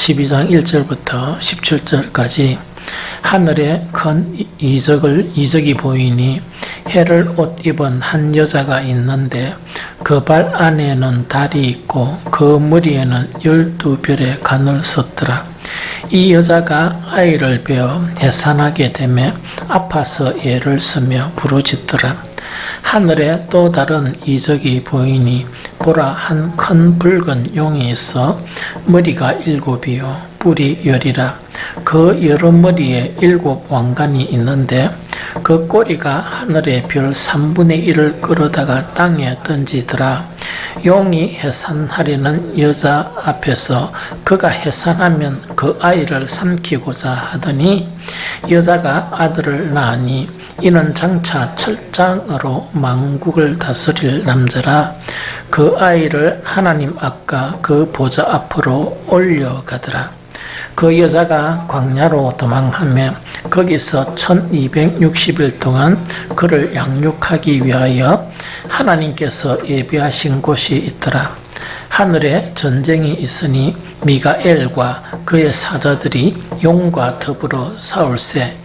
12장 1절부터 17절까지 하늘에 큰 이적이 보이니 해를 옷 입은 한 여자가 있는데 그 발 안에는 달이 있고 그 머리에는 12별의 관을 썼더라. 이 여자가 아이를 베어 해산하게 되매 아파서 애를 쓰며 부르짖더라. 하늘에 또 다른 이적이 보이니 보라, 한 큰 붉은 용이 있어 머리가 7이요 뿔이 10이라. 그 여러 머리에 7 왕관이 있는데 그 꼬리가 하늘의 별 3분의 1을 끌어다가 땅에 던지더라. 용이 해산하려는 여자 앞에서 그가 해산하면 그 아이를 삼키고자 하더니 여자가 아들을 낳으니 이는 장차 철장으로 만국을 다스릴 남자라. 그 아이를 하나님 앞과 그 보좌 앞으로 올려가더라. 그 여자가 광야로 도망하며 거기서 1260일 동안 그를 양육하기 위하여 하나님께서 예비하신 곳이 있더라. 하늘에 전쟁이 있으니 미가엘과 그의 사자들이 용과 더불어 싸울세.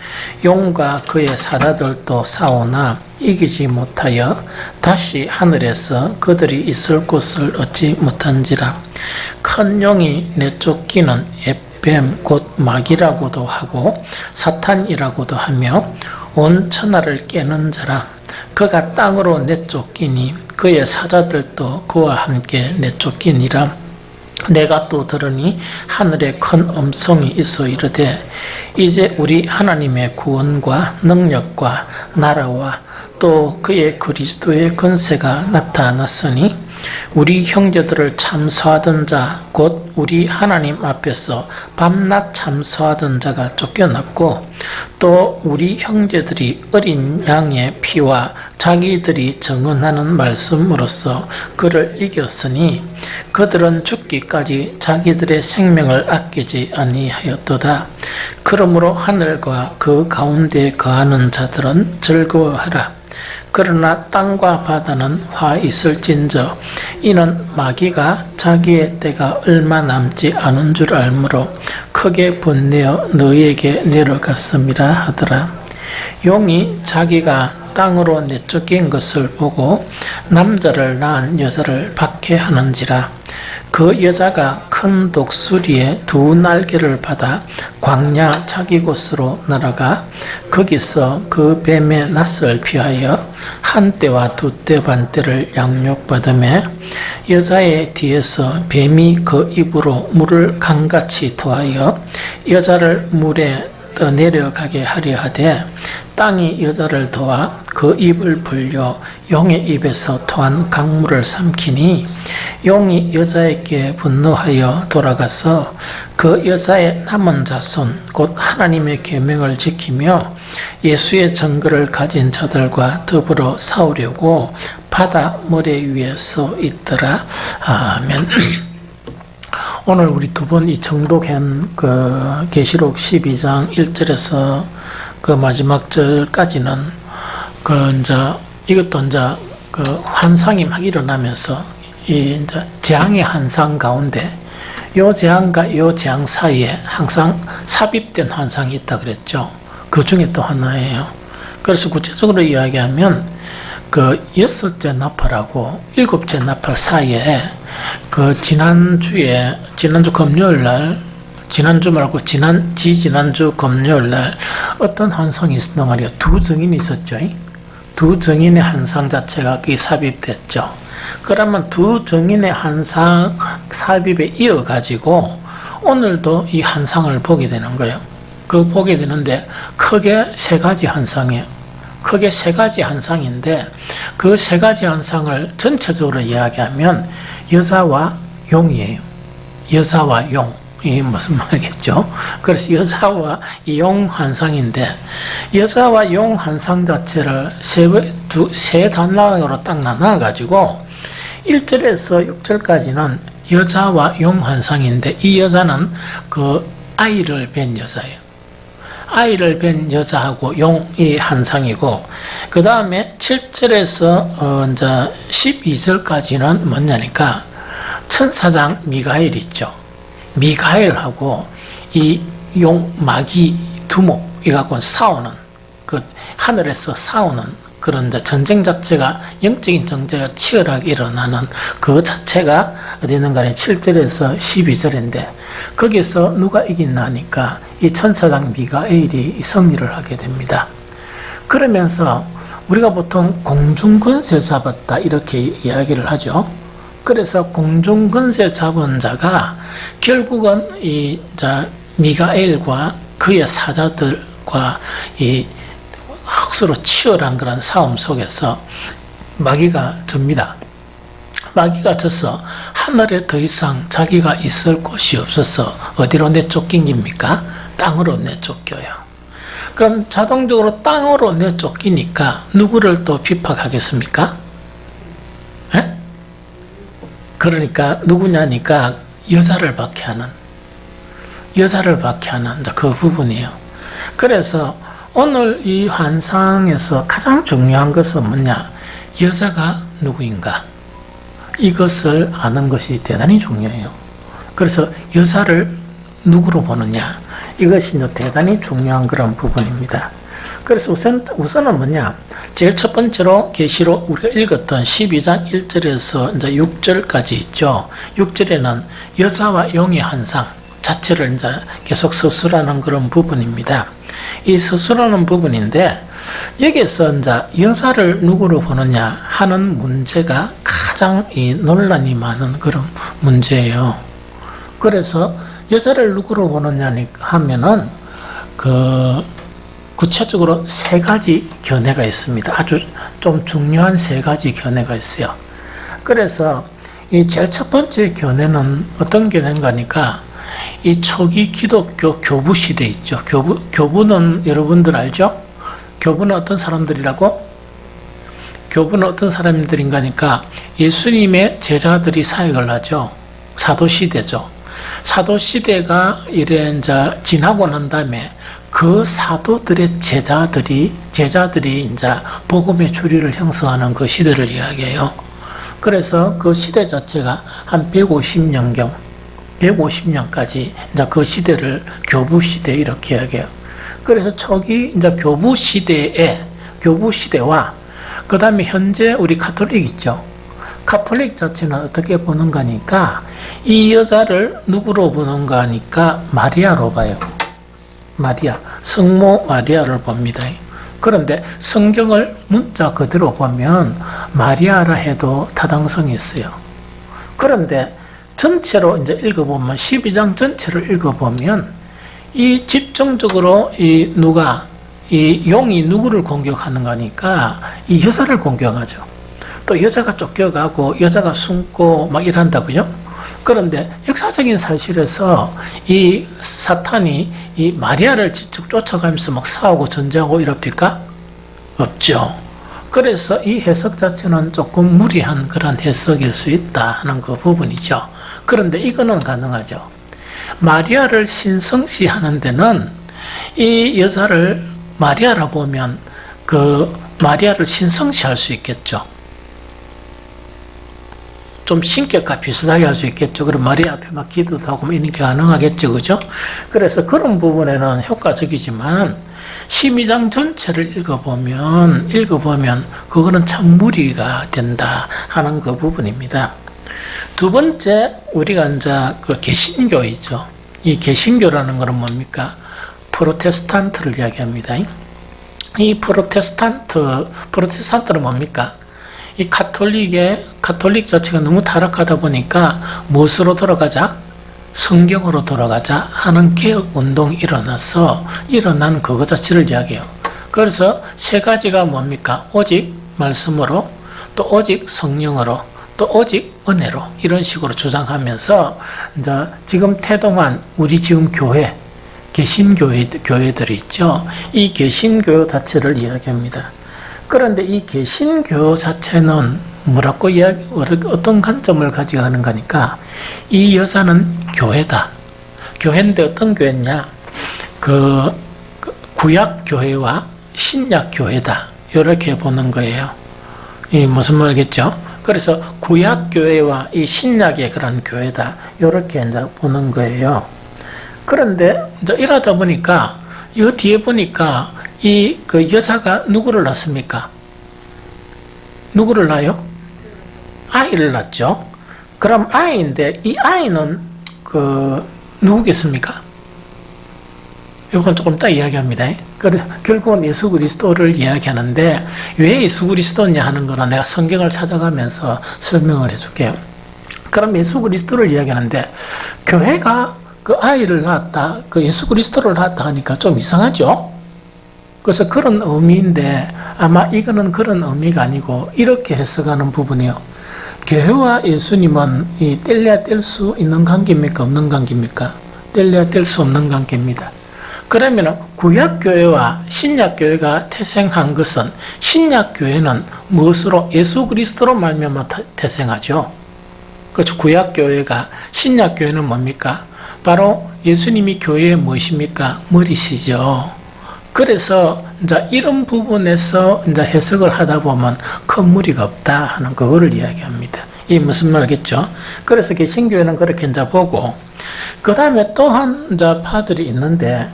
용과 그의 사자들도 싸우나 이기지 못하여 다시 하늘에서 그들이 있을 곳을 얻지 못한지라. 큰 용이 내쫓기는 뱀 곧 마귀라고도 하고 사탄이라고도 하며 온 천하를 깨는 자라. 그가 땅으로 내쫓기니 그의 사자들도 그와 함께 내쫓기니라. 내가 또 들으니 하늘에 큰 음성이 있어 이르되 이제 우리 하나님의 구원과 능력과 나라와 또 그의 그리스도의 권세가 나타났으니 우리 형제들을 참소하던 자 곧 우리 하나님 앞에서 밤낮 참소하던 자가 쫓겨났고 또 우리 형제들이 어린 양의 피와 자기들이 증언하는 말씀으로써 그를 이겼으니 그들은 죽기까지 자기들의 생명을 아끼지 아니하였도다. 그러므로 하늘과 그 가운데 거하는 자들은 즐거워하라. 그러나 땅과 바다는 화 있을진저 이는 마귀가 자기의 때가 얼마 남지 않은 줄 알므로 크게 분내어 너희에게 내려갔음이라 하더라. 용이 자기가 땅으로 내쫓긴 것을 보고 남자를 낳은 여자를 박해하는지라. 그 여자가 큰 독수리의 2 날개를 받아 광야 자기 곳으로 날아가 거기서 그 뱀의 낯을 피하여 1때와 2때 반때를 양육받으며 여자의 뒤에서 뱀이 그 입으로 물을 강같이 토하여 여자를 물에 떠내려가게 하려 하되 땅이 여자를 도와 그 입을 불려 용의 입에서 토한 강물을 삼키니 용이 여자에게 분노하여 돌아가서 그 여자의 남은 자손 곧 하나님의 계명을 지키며 예수의 증거를 가진 자들과 더불어 싸우려고 바다 모래 위에 서 있더라. 아멘. 오늘 우리 두 번 이 정독한 그 계시록 12장 1절에서 그 마지막 절까지는 이것도 그 환상이 막 일어나면서 이 재앙의 환상 가운데 요 재앙과 요 재앙 사이에 항상 삽입된 환상이 있다 그랬죠. 그 중에 또 하나예요. 그래서 구체적으로 이야기하면 그 6째 나팔하고 7째 나팔 사이에 그 지난주 금요일 날 지난주 금요일 날 어떤 환상이 있었단 말이에요. 2 증인이 있었죠. 2 증인의 환상 자체가 거기 삽입됐죠. 그러면 2 증인의 환상 삽입에 이어가지고 오늘도 이 환상을 보게 되는 거예요. 보게 되는데 크게 3가지 환상이에요. 크게 3가지 환상인데 그 3가지 환상을 전체적으로 이야기하면 여자와 용이에요. 여자와 용. 이 무슨 말이겠죠? 그래서 여자와 용 환상인데 여자와 용 환상 자체를 세 단락으로 딱 나눠가지고 1절에서 6절까지는 여자와 용 환상인데 이 여자는 그 아이를 뵌 여자예요. 아이를 뵌 여자하고 용이 환상이고 그 다음에 7절에서 이제 12절까지는 뭐냐니까 천사장 미가엘 있죠. 미가엘하고 이 마귀 두목 이갖고 싸우는 그 하늘에서 싸우는 그런 이제 전쟁 자체가 영적인 전쟁가 치열하게 일어나는 그 자체가 어디 있는가에 7절에서 12절인데 거기서 누가 이긴다 하니까 이 천사장 미가엘이 승리를 하게 됩니다. 그러면서 우리가 보통 공중권세 잡았다 이렇게 이야기를 하죠. 그래서 공중권세 잡은 자가 결국은 이 미가엘과 그의 사자들과 이 서로 치열한 그런 싸움 속에서 마귀가 집니다. 마귀가 져서 하늘에 더 이상 자기가 있을 곳이 없어서 어디로 내쫓긴 겁니까? 땅으로 내쫓겨요. 그럼 자동적으로 땅으로 내쫓기니까 누구를 또 핍박하겠습니까? 에? 그러니까 누구냐니까 여자를 박해하는 그 부분이에요. 그래서 오늘 이 환상에서 가장 중요한 것은 뭐냐? 여자가 누구인가? 이것을 아는 것이 대단히 중요해요. 그래서 여자를 누구로 보느냐? 이것이 대단히 중요한 그런 부분입니다. 그래서 우선은 뭐냐? 제일 첫 번째로 계시록 우리가 읽었던 12장 1절에서 이제 6절까지 있죠. 6절에는 여자와 용의 환상 자체를 이제 계속 서술하는 그런 부분입니다. 이 서술하는 부분인데 여기서 이제 여자를 누구로 보느냐 하는 문제가 가장 이 논란이 많은 그런 문제예요. 그래서 여자를 누구로 보느냐 하면은 구체적으로 세 가지 견해가 있습니다. 아주 좀 중요한 세 가지 견해가 있어요. 그래서 이 제일 첫 번째 견해는 어떤 견해인가니까 이 초기 기독교 교부 시대 있죠. 교부는 여러분들 알죠? 교부는 어떤 사람들이라고? 교부는 어떤 사람들인가니까 예수님의 제자들이 사역을 하죠. 사도 시대죠. 사도 시대가 이래 이제 지나고 난 다음에 그 사도들의 제자들이 이제 복음의 주류를 형성하는 그 시대를 이야기해요. 그래서 그 시대 자체가 한 150년까지 이제 그 시대를 교부 시대 이렇게 이야기해요. 그래서 초기 이제 교부 시대와 그 다음에 현재 우리 카톨릭 있죠. 카톨릭 자체는 어떻게 보는가 하니까 이 여자를 누구로 보는가 하니까 마리아로 봐요. 마리아, 성모 마리아를 봅니다. 그런데 성경을 문자 그대로 보면 마리아라 해도 타당성이 있어요. 그런데 전체로 이제 읽어보면 12장 전체를 읽어보면 이 집중적으로 이 용이 누구를 공격하는 거니까 이 여자를 공격하죠. 또 여자가 쫓겨가고 여자가 숨고 막 이런다고요. 그런데 역사적인 사실에서 이 사탄이 이 마리아를 직접 쫓아가면서 막 싸우고 전쟁하고 이럽니까? 없죠. 그래서 이 해석 자체는 조금 무리한 그런 해석일 수 있다 하는 그 부분이죠. 그런데 이거는 가능하죠. 마리아를 신성시하는 데는 이 여자를 마리아라 보면 그 마리아를 신성시할 수 있겠죠. 좀 신격과 비슷하게 할 수 있겠죠. 그럼 마리아 앞에 막 기도도 하고 이렇게 가능하겠죠. 그죠? 그래서 그런 부분에는 효과적이지만 12장 전체를 읽어보면 그거는 참 무리가 된다 하는 그 부분입니다. 두 번째, 우리가 이제 그 개신교이죠. 이 개신교라는 것은 뭡니까? 프로테스탄트를 이야기합니다. 이 프로테스탄트는 뭡니까? 이 카톨릭 자체가 너무 타락하다 보니까 무엇으로 돌아가자? 성경으로 돌아가자 하는 개혁 운동이 일어난 그거 자체를 이야기해요. 그래서 세 가지가 뭡니까? 오직 말씀으로, 또 오직 성령으로, 또 오직 은혜로 이런 식으로 주장하면서 이제 지금 태동한 우리 지금 개신교회들이 있죠. 이 개신교 자체를 이야기합니다. 그런데 이 개신교 자체는 어떤 관점을 가지고 하는 거니까 이 여자는 교회다. 교회인데 어떤 교회냐? 그 구약 교회와 신약 교회다. 이렇게 보는 거예요. 이 무슨 말이겠죠? 그래서 구약 교회와 이 신약의 그런 교회다. 이렇게 이제 보는 거예요. 그런데 이제 이러다 보니까 이 뒤에 보니까 이 그 여자가 누구를 낳습니까? 누구를 낳아요? 아이를 낳죠. 그럼 아이인데 이 아이는 그 누구겠습니까? 이건 조금 이따 이야기합니다. 결국은 예수 그리스도를 이야기하는데 왜 예수 그리스도냐 하는 거는 내가 성경을 찾아가면서 설명을 해줄게요. 그럼 예수 그리스도를 이야기하는데 교회가 그 아이를 낳았다, 그 예수 그리스도를 낳았다 하니까 좀 이상하죠? 그래서 그런 의미인데 아마 이거는 그런 의미가 아니고 이렇게 해석하는 부분이요. 교회와 예수님은 이 뗄래야 뗄 수 있는 관계입니까? 없는 관계입니까? 뗄래야 뗄 수 없는 관계입니다. 그러면 구약교회와 신약교회가 태생한 것은 신약교회는 무엇으로? 예수 그리스도로 말미암아 태생하죠. 그렇죠. 구약교회가, 신약교회는 뭡니까? 바로 예수님이 교회의 무엇입니까? 머리시죠. 그래서 이제 이런 부분에서 이제 해석을 하다 보면 큰 무리가 없다 하는 그거를 이야기합니다. 이게 무슨 말이겠죠? 그래서 개신교회는 그렇게 이제 보고, 그 다음에 또한 이제 파들이 있는데,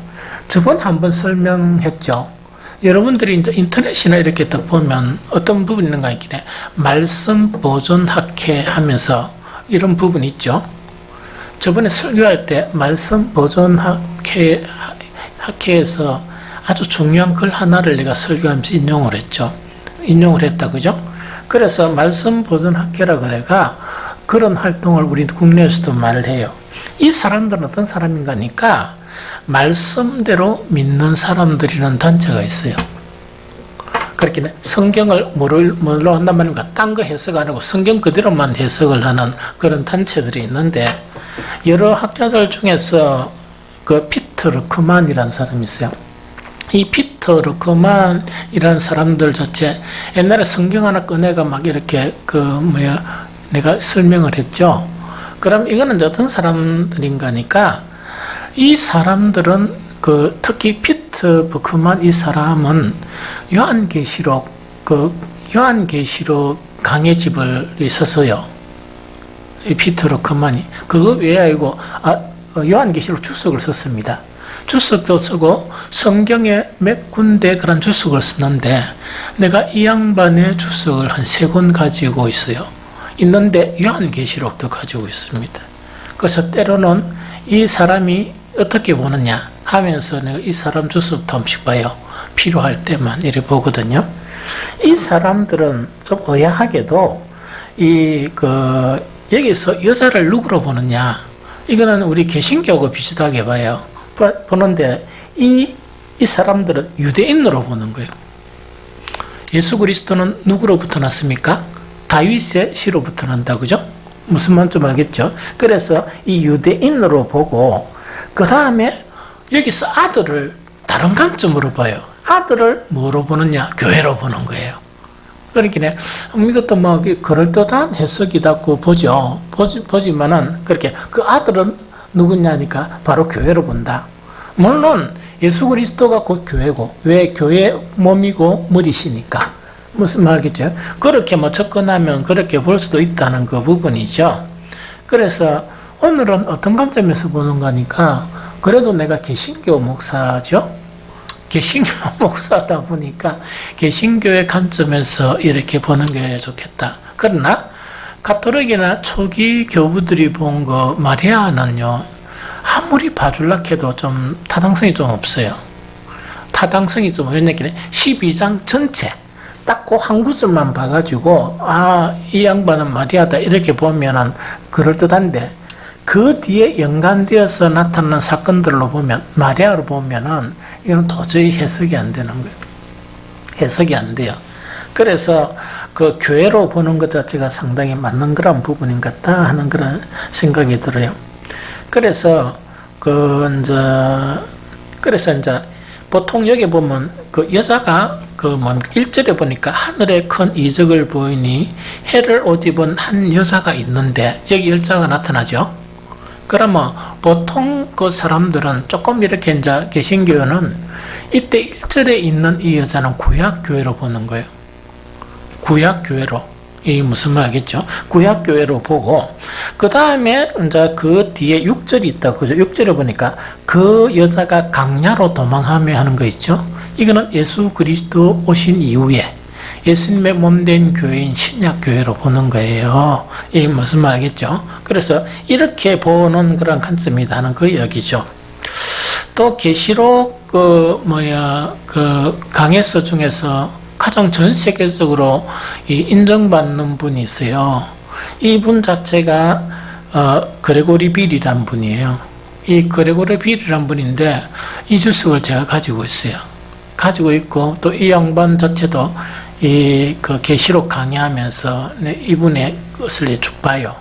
저번에 한번 설명했죠. 여러분들이 이제 인터넷이나 이렇게 딱 보면 어떤 부분이 있는가 있긴 해. 말씀 보존 학회 하면서 이런 부분이 있죠. 저번에 설교할 때 말씀 보존 학회에서 아주 중요한 글 하나를 내가 설교하면서 인용을 했죠. 인용을 했다, 그죠? 그래서 말씀 보존 학회라 그래가 그런 활동을 우리 국내에서도 말을 해요. 이 사람들은 어떤 사람인가 하니까 말씀대로 믿는 사람들이라는 단체가 있어요. 그렇게 성경을 뭐로 한단 말입니까? 딴 거 해석 안 하고 성경 그대로만 해석을 하는 그런 단체들이 있는데, 여러 학자들 중에서 그 피터 르크만이라는 사람이 있어요. 이 피터 르크만이라는 사람들 자체 옛날에 성경 하나 꺼내가 막 이렇게 내가 설명을 했죠. 그럼 이거는 어떤 사람들인가 하니까 이 사람들은 특히 피터 르크만 이 사람은 요한계시록 강해집을 썼어요. 이 피터 르크만이 그거 외에 아니고 요한계시록 주석을 썼습니다. 주석도 쓰고 성경에 몇 군데 그런 주석을 쓰는데 내가 이 양반의 주석을 한 3권 가지고 있어요. 있는데 요한계시록도 가지고 있습니다. 그래서 때로는 이 사람이 어떻게 보느냐 하면서 내가 이 사람 주석도 한번씩 봐요. 필요할 때만 이래 보거든요. 이 사람들은 좀 의아하게도 여기서 여자를 누구로 보느냐, 이거는 우리 개신교하고 비슷하게 봐요. 보는데 이 사람들은 유대인으로 보는 거예요. 예수 그리스도는 누구로부터 났습니까? 다윗의 씨로부터 난다, 그죠? 무슨 말인지 알겠죠? 그래서 이 유대인으로 보고 그 다음에 여기서 아들을 다른 관점으로 봐요. 아들을 뭐로 보느냐? 교회로 보는 거예요. 그러니까 이것도 뭐 그럴듯한 해석이라고 보지만은 그렇게 그 아들은 누구냐니까 바로 교회로 본다. 물론 예수 그리스도가 곧 교회고, 왜 교회 몸이고 머리시니까 무슨 말이겠죠? 그렇게 접근하면 그렇게 볼 수도 있다는 그 부분이죠. 그래서 오늘은 어떤 관점에서 보는 거니까, 그래도 내가 개신교 목사죠. 개신교 목사다 보니까 개신교의 관점에서 이렇게 보는 게 좋겠다. 그러나 가톨릭이나 초기 교부들이 본 거 마리아는요, 아무리 봐줄라 해도 좀 타당성이 좀 없어요. 타당성이 좀 왜냐면 12장 전체 딱 그 한 구절만 봐가지고 이 양반은 마리아다 이렇게 보면은 그럴듯한데, 그 뒤에 연관되어서 나타나는 사건들로 보면, 마리아로 보면은 이건 도저히 해석이 안 되는 거예요. 해석이 안 돼요. 그래서 그 교회로 보는 것 자체가 상당히 맞는 그런 부분인 것 같다 하는 그런 생각이 들어요. 그래서 이제 보통 여기 보면 그 여자가 1절에 보니까 하늘에 큰 이적을 보이니 해를 옷 입은 한 여자가 있는데, 여기 열자가 나타나죠. 그러면 보통 그 사람들은 조금 이렇게 이제 개신교회는 이때 1절에 있는 이 여자는 구약교회로 보는 거예요. 구약교회로. 이 무슨 말이겠죠? 구약교회로 보고, 그 다음에 이제 그 뒤에 6절이 있다. 그죠? 6절에 보니까 그 여자가 강야로 도망하며 하는 거 있죠? 이거는 예수 그리스도 오신 이후에 예수님의 몸된 교회인 신약교회로 보는 거예요. 이 무슨 말이겠죠? 그래서 이렇게 보는 그런 관점이다 하는 그 이야기죠. 또 계시록 강해서 중에서 가장 전 세계적으로 인정받는 분이 있어요. 이분 자체가 그레고리 빌이란 분이에요. 이 그레고리 빌이란 분인데 이 주석을 제가 가지고 있어요. 가지고 있고 또 이 양반 자체도 그 계시록 강의하면서 이분의 것을 쭉 봐요.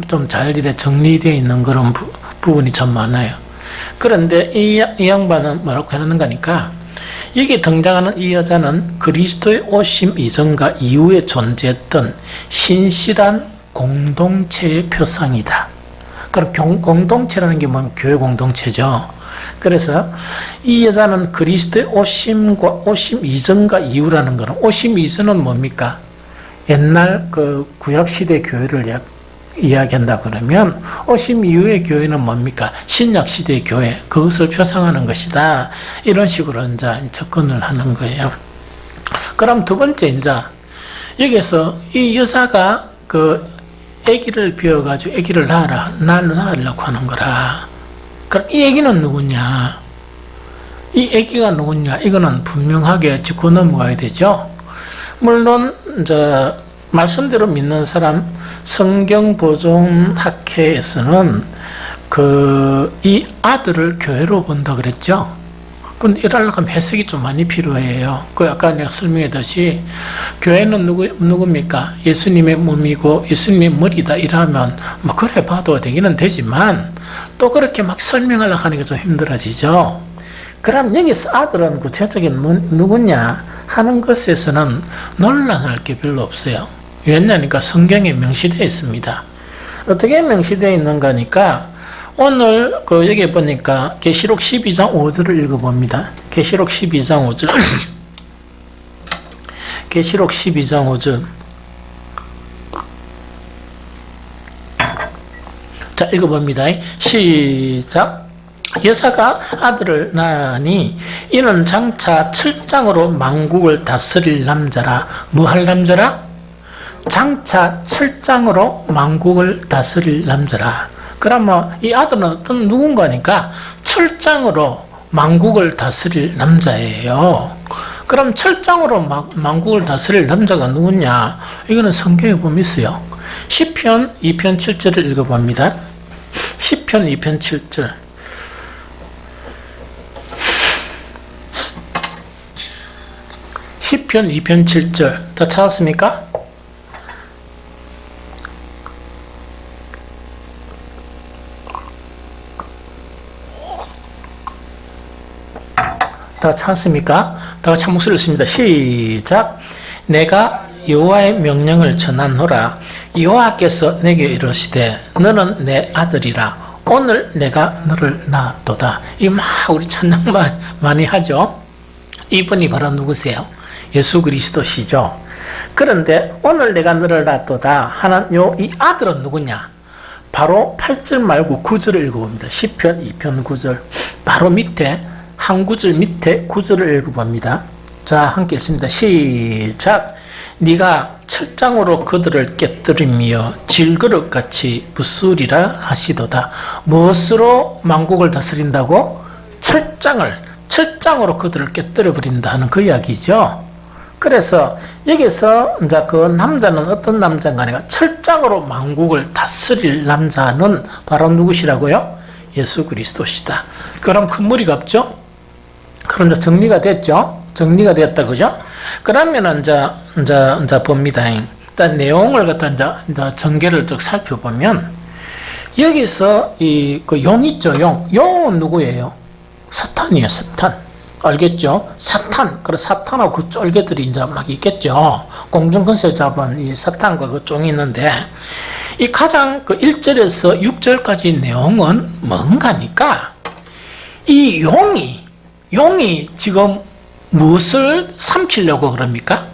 좀 잘 이래 정리되어 있는 그런 부분이 참 많아요. 그런데 이 양반은 뭐라고 하는 거니까 여기 등장하는 이 여자는 그리스도의 오심 이전과 이후에 존재했던 신실한 공동체의 표상이다. 그럼 공동체라는 게 뭐냐면 교회 공동체죠. 그래서 이 여자는 그리스도의 오심 이전과 이후라는 거는, 오심 이전은 뭡니까? 옛날 그 구약시대 교회를 이야기한다 그러면 오심 이후의 교회는 뭡니까? 신약시대의 교회, 그것을 표상하는 것이다. 이런 식으로 이제 접근을 하는 거예요. 그럼 두 번째, 이제 여기서 이 여자가 그 아기를 비워가지고 아기를 낳으려고 하는 거라. 그럼 이 아기는 누구냐? 이 아기가 누구냐? 이거는 분명하게 짚고 넘어가야 되죠. 물론 이제 말씀대로 믿는 사람, 성경보존학회에서는 이 아들을 교회로 본다 그랬죠. 근데 이러려고 하면 해석이 좀 많이 필요해요. 아까 내가 설명했듯이 교회는 누굽니까? 예수님의 몸이고 예수님의 머리다 이러면 뭐 그래 봐도 되기는 되지만 또 그렇게 막 설명하려고 하는 게 좀 힘들어지죠. 그럼 여기서 아들은 구체적인 누구냐 하는 것에서는 논란할 게 별로 없어요. 왜냐니까 성경에 명시되어 있습니다. 어떻게 명시되어 있는가니까 오늘 여기 보니까 계시록 12장 5절을 읽어봅니다. 계시록 12장 5절. 계시록 12장 5절. 자, 읽어봅니다. 시작. 여자가 아들을 낳으니 이는 장차 철장으로 만국을 다스릴 남자라. 뭐 할 남자라? 장차 철장으로 만국을 다스릴 남자라. 그러면 이 아들은 어떤 누군가니까 철장으로 만국을 다스릴 남자예요. 그럼 철장으로 만국을 다스릴 남자가 누구냐? 이거는 성경에 보면 있어요. 시편 2편 7절을 읽어봅니다. 시편 2편 7절. 시편 2편 7절. 다 찾았습니까? 다 찾았습니까? 다 같이 한 목소리를 씁니다. 시작. 내가 여호와의 명령을 전하노라. 여호와께서 내게 이르시되 너는 내 아들이라. 오늘 내가 너를 낳았도다. 이 막 우리 찬양 많이 하죠. 이분이 바로 누구세요? 예수 그리스도시죠. 그런데 오늘 내가 너를 낳았도다 하는 이 아들은 누구냐? 바로 8절 말고 9절을 읽어봅니다. 시편 2편 9절. 바로 밑에 한 구절 밑에 9절을 읽어봅니다. 자, 함께 읽습니다. 시작. 네가 철장으로 그들을 깨뜨리며 질그릇같이 부수리라 하시도다. 무엇으로 만국을 다스린다고? 철장으로 그들을 깨뜨려버린다 하는 그 이야기죠. 그래서 여기서 이제 그 남자는 어떤 남자인가 하니까 철장으로 만국을 다스릴 남자는 바로 누구시라고요? 예수 그리스도시다. 그럼 큰 무리가 없죠? 그럼 이제 정리가 됐죠? 정리가 됐다, 그죠? 그러면 이제 봅니다. 일단 내용을 갖다 이제 전개를 쭉 살펴보면 여기서 그 용 있죠, 용. 용은 누구예요? 사탄이에요, 사탄. 알겠죠? 사탄. 그래, 사탄하고 그 쫄개들이 이제 막 있겠죠. 공중근세 잡은 이 사탄과 그 쫑이 있는데, 이 가장 그 1절에서 6절까지 내용은 뭔가니까, 이 용이 지금 무엇을 삼키려고 그럽니까?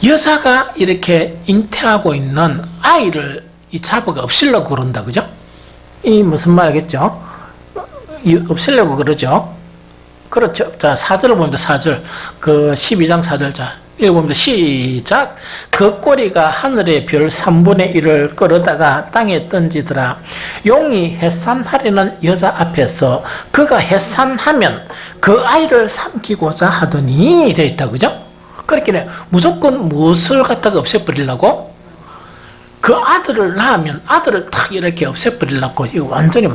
여자가 이렇게 잉태하고 있는 아이를 이 잡아가 없애려고 그런다, 그죠? 이 무슨 말이겠죠? 없애려고 그러죠? 그렇죠. 자, 4절을 봅니다, 4절. 그 12장 4절. 자, 읽어봅니다. 시작. 그 꼬리가 하늘의 별 3분의 1을 끌어다가 땅에 던지더라. 용이 해산하려는 여자 앞에서 그가 해산하면 그 아이를 삼키고자 하더니 되어 있다, 그죠? 그렇게 무조건 무엇을 갖다가 없애버리려고? 그 아들을 낳으면 아들을 탁 이렇게 없애버리려고 이거 완전히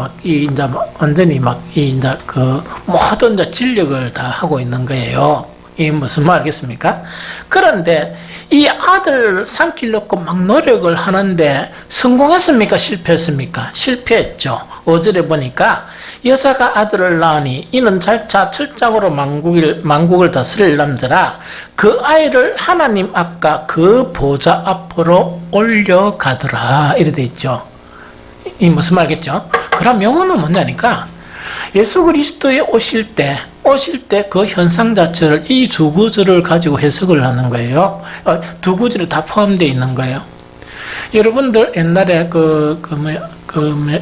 완전히 그 모든 진력을 다 하고 있는 거예요. 이 무슨 말이겠습니까? 그런데 이 아들을 삼키려고 막 노력을 하는데 성공했습니까? 실패했습니까? 실패했죠. 5절에 보니까 여자가 아들을 낳으니 이는 잘차 철장으로 만국을 다스릴 남자라 그 아이를 하나님 앞과 그 보좌 앞으로 올려가더라. 이래 돼 있죠. 이 무슨 말겠죠? 그럼 영어는 뭐냐니까 예수 그리스도에 오실 때 그 현상 자체를 이 두 구절을 가지고 해석을 하는 거예요. 두 구절이 다 포함되어 있는 거예요. 여러분들 옛날에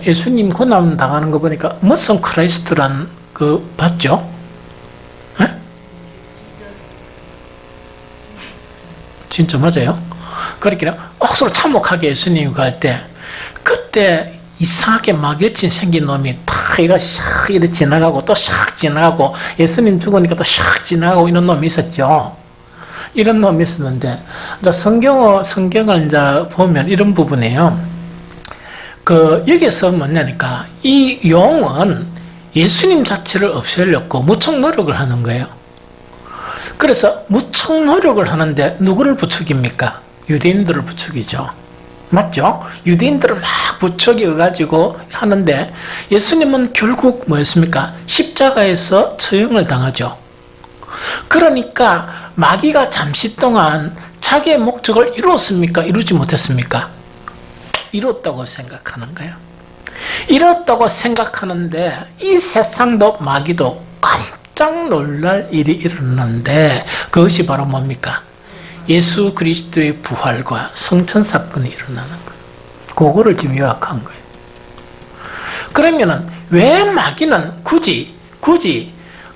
예수님 고난 당하는 거 보니까 무슨 크라이스트란 봤죠? 에? 진짜 맞아요? 그렇게 억수로 참혹하게 예수님이 갈 때 그때 이상하게 막여친 생긴 놈이 다 얘가 샥 이렇게 지나가고 또 샥 지나가고 예수님 죽으니까 또 샥 지나가고 이런 놈이 있었죠. 이런 놈이 있었는데 이제 성경을 이제 보면 이런 부분이에요. 여기서 뭐냐니까 이 용은 예수님 자체를 없애려고 무척 노력을 하는 거예요. 그래서 무척 노력을 하는데 누구를 부추깁니까? 유대인들을 부추기죠. 맞죠? 유대인들을 막 부추겨가지고 하는데 예수님은 결국 뭐였습니까? 십자가에서 처형을 당하죠. 그러니까 마귀가 잠시 동안 자기의 목적을 이루었습니까? 이루지 못했습니까? 이뤘다고 생각하는 거예요. 이뤘다고 생각하는데 이 세상도 마귀도 깜짝 놀랄 일이 일어났는데 그것이 바로 뭡니까? 예수 그리스도의 부활과 성천 사건이 일어나는 거예요. 그거를 지금 요약한 거예요. 그러면은 왜 마귀는 굳이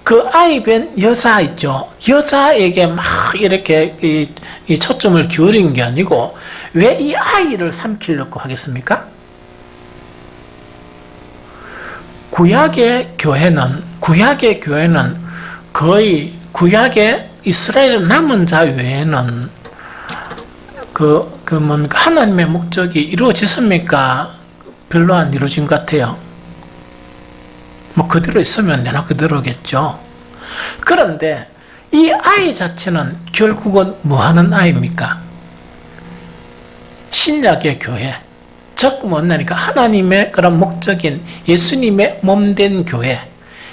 그 아이 뵌 여자 있죠. 여자에게 막 이렇게 이 초점을 기울인 게 아니고 왜 이 아이를 삼키려고 하겠습니까? 구약의 교회는 거의 구약의 이스라엘 남은 자 외에는 하나님의 목적이 이루어졌습니까? 별로 안 이루어진 것 같아요. 뭐 그대로 있으면 내나 그대로겠죠. 그런데 이 아이 자체는 결국은 뭐 하는 아이입니까? 신약의 교회. 즉 뭐냐니까 하나님의 그런 목적인 예수님의 몸된 교회.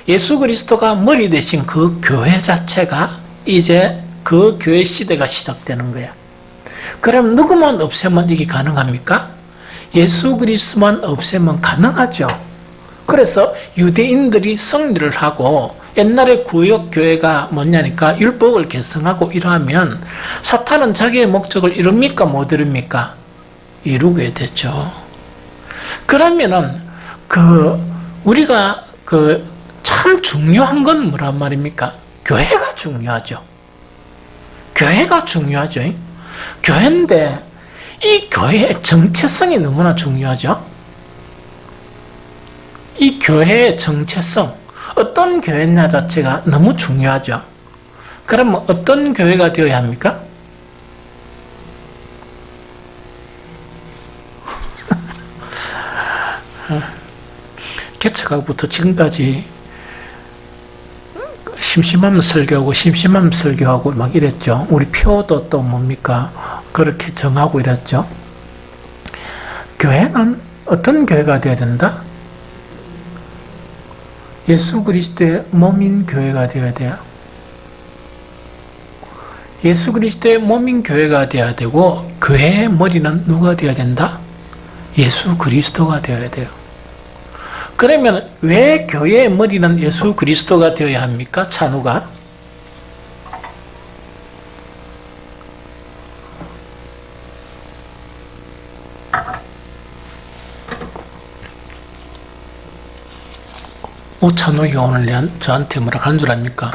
예수 그리스도가 머리 대신 그 교회 자체가 이제 그 교회 시대가 시작되는 거야. 그럼 누구만 없애면 이게 가능합니까? 예수 그리스도만 없애면 가능하죠. 그래서 유대인들이 승리를 하고 옛날에 구역교회가 뭐냐니까 율법을 개성하고 이러면 사탄은 자기의 목적을 이룹니까? 못 이룹니까? 이루게 되죠. 그러면은 우리가 참 중요한 건 뭐란 말입니까? 교회가 중요하죠. 교회가 중요하죠. 교회인데 이 교회의 정체성이 너무나 중요하죠. 이 교회의 정체성, 어떤 교회냐 자체가 너무 중요하죠. 그럼 어떤 교회가 되어야 합니까? 개척하고부터 지금까지 심심하면 설교하고 막 이랬죠. 우리 표도 또 뭡니까? 그렇게 정하고 이랬죠. 교회는 어떤 교회가 되어야 된다? 예수 그리스도의 몸인 교회가 되어야 돼요. 예수 그리스도의 몸인 교회가 되어야 되고 교회의 머리는 누가 되어야 된다? 예수 그리스도가 되어야 돼요. 그러면 왜 교회의 머리는 예수 그리스도가 되어야 합니까? 찬우가? 오찬호가 오늘 저한테 뭐라 한 줄 압니까?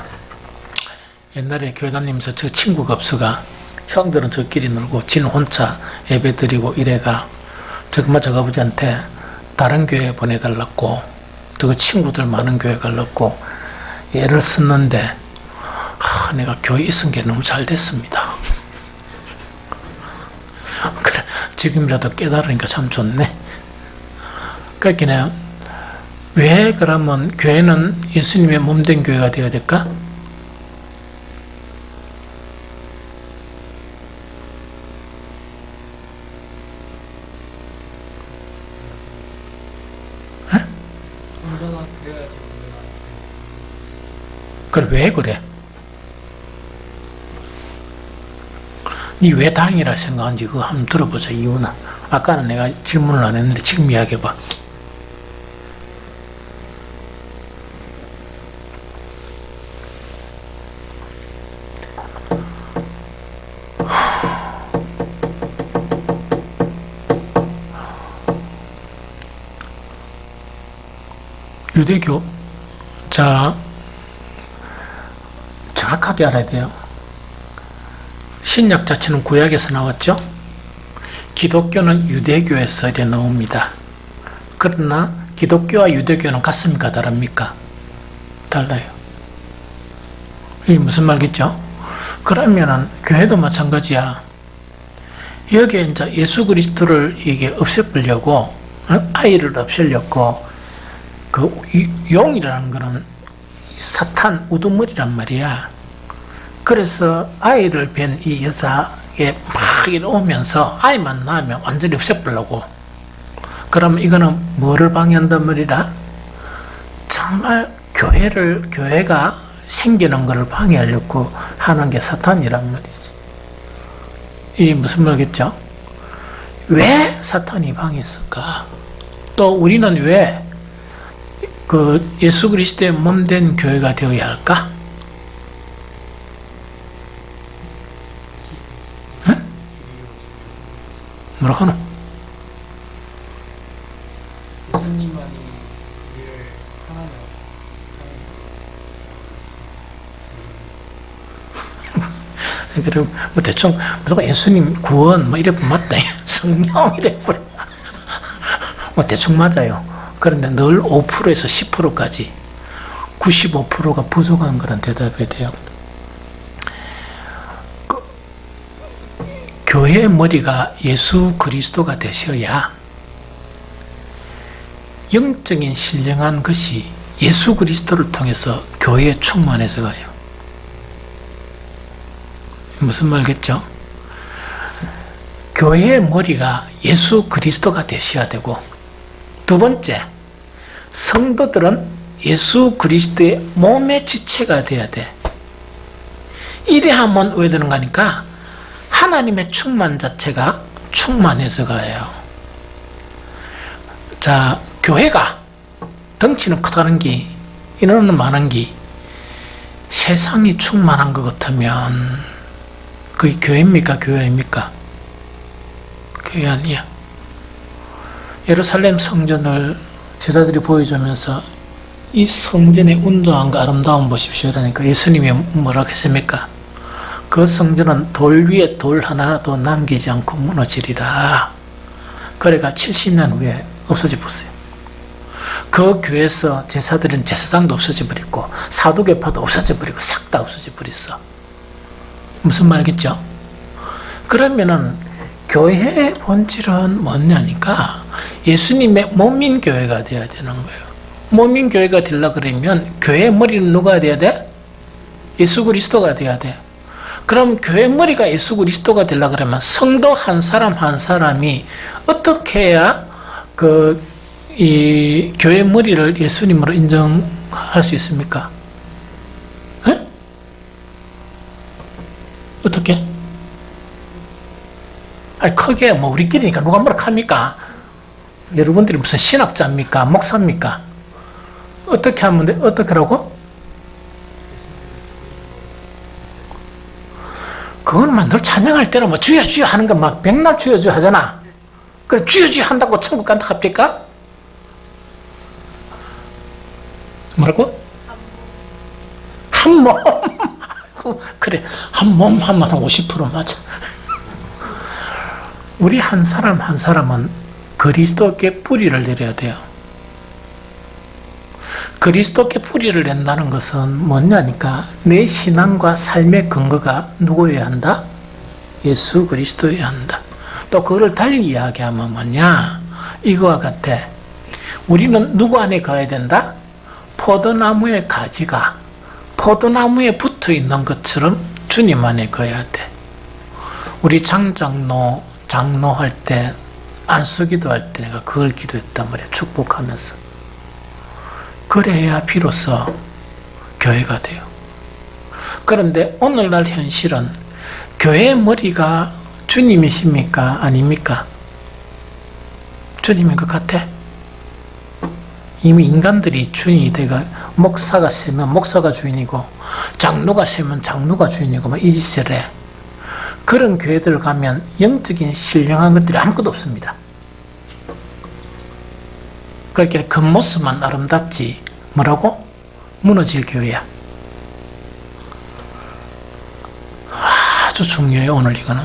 옛날에 교회 다니면서 저 친구가 없어가 형들은 저끼리 놀고 지는 혼자 예배 드리고 이래가 저거 아버지한테 다른 교회 보내달라고 또 친구들 많은 교회 갈라고 애를 썼는데 내가 교회 있은 게 너무 잘 됐습니다. 그래 지금이라도 깨달으니까 참 좋네. 그러니까 왜 그러면 교회는 예수님의 몸된 교회가 되어야 될까? 그래 왜 그래? 니 왜 다행이라 생각하는지 그거 한번 들어보자. 이유는 아까는 내가 질문을 안 했는데 지금 이야기해봐. 유대교 자 정확하게 알아야 돼요. 신약 자체는 구약에서 나왔죠. 기독교는 유대교에서 이래 나옵니다. 그러나 기독교와 유대교는 같습니까? 다릅니까? 달라요. 이게 무슨 말겠죠? 그러면은 교회도 마찬가지야. 여기에 이제 예수 그리스도를 이게 없애버리려고 아이를 없애려고 그 용이라는 거는 사탄 우두머리란 말이야. 그래서 아이를 뵌 이 여자에 막 이러면서 아이만 낳으면 완전히 없애버리려고. 그러면 이거는 뭐를 방해한단 말이라? 정말 교회가 생기는 것을 방해하려고 하는 게 사탄이란 말이지. 이게 무슨 말겠죠? 왜 사탄이 방해했을까? 또 우리는 왜 그 예수 그리스도의 몸된 교회가 되어야 할까? 응? 뭐라고 하노? 예수님만이 우리를 하나님 그리고 뭐 대충 무조건 예수님 구원 뭐 이래 맞다. 성령 이래 뭐 대충 맞아요. 그런데 늘 5%에서 10%까지 95%가 부족한 거란 대답이 돼요. 교회의 머리가 예수 그리스도가 되셔야 영적인 신령한 것이 예수 그리스도를 통해서 교회에 충만해서 가요. 무슨 말겠죠? 교회의 머리가 예수 그리스도가 되셔야 되고, 두 번째, 성도들은 예수 그리스도의 몸의 지체가 돼야 돼. 이래 하면 왜 되는 거니까 하나님의 충만 자체가 충만해서 가요. 자, 교회가 덩치는 크다는 게, 인원은 많은 게 세상이 충만한 것 같으면 그게 교회입니까? 교회입니까? 교회 아니야. 예루살렘 성전을 제자들이 보여주면서 이 성전의 운동함과 아름다움 보십시오. 그러니까 예수님이 뭐라고 했습니까? 그 성전은 돌 위에 돌 하나도 남기지 않고 무너지리라. 그래가 70년 후에 없어져 버렸어요. 그 교회에서 제사들은 제사장도 없어져 버리고 사두개파도 없어져 버리고 싹 다 없어져 버렸어. 무슨 말겠죠? 그러면은 교회의 본질은 뭐냐니까 예수님의 몸인 교회가 되어야 되는 거예요. 몸인 교회가 되려고 그러면 교회의 머리는 누가 돼야 돼? 예수 그리스도가 돼야 돼. 그럼 교회 머리가 예수 그리스도가 되려고 그러면 성도 한 사람 한 사람이 어떻게 해야 이 교회 머리를 예수님으로 인정할 수 있습니까? 에? 어떻게? 아니, 크게 뭐 우리끼리니까 누가 뭐라 합니까? 여러분들이 무슨 신학자입니까? 목사입니까? 어떻게 하면 돼? 어떻게 하라고? 그거는 늘 찬양할 때는 뭐 주여 주여 하는 거 막 백날 주여 주여 하잖아. 그래 주여 주여 한다고 천국 간다 합니까? 뭐라고? 한 몸. 그래, 한 몸 하면 한 50% 맞아. 우리 한 사람 한 사람은 그리스도께 뿌리를 내려야 돼요. 그리스도께 뿌리를 낸다는 것은 뭐냐니까 내 신앙과 삶의 근거가 누구여야 한다? 예수 그리스도여야 한다. 또 그거를 달리 이야기하면 뭐냐? 이거와 같아. 우리는 누구 안에 가야 된다? 포도나무의 가지가 포도나무에 붙어 있는 것처럼 주님 안에 가야 돼. 우리 장로 할 때, 안수기도 할 때 내가 그걸 기도했단 말이야. 축복하면서. 그래야 비로소 교회가 돼요. 그런데 오늘날 현실은 교회의 머리가 주님이십니까? 아닙니까? 주님인 것 같아. 이미 인간들이 주인이 되가 목사가 세면 목사가 주인이고 장로가 세면 장로가 주인이고 막 이 짓을 해. 그런 교회들 가면 영적인 신령한 것들이 아무것도 없습니다. 그렇게 겉모습만 아름답지 뭐라고? 무너질 교회야. 아주 중요해요. 오늘 이거는.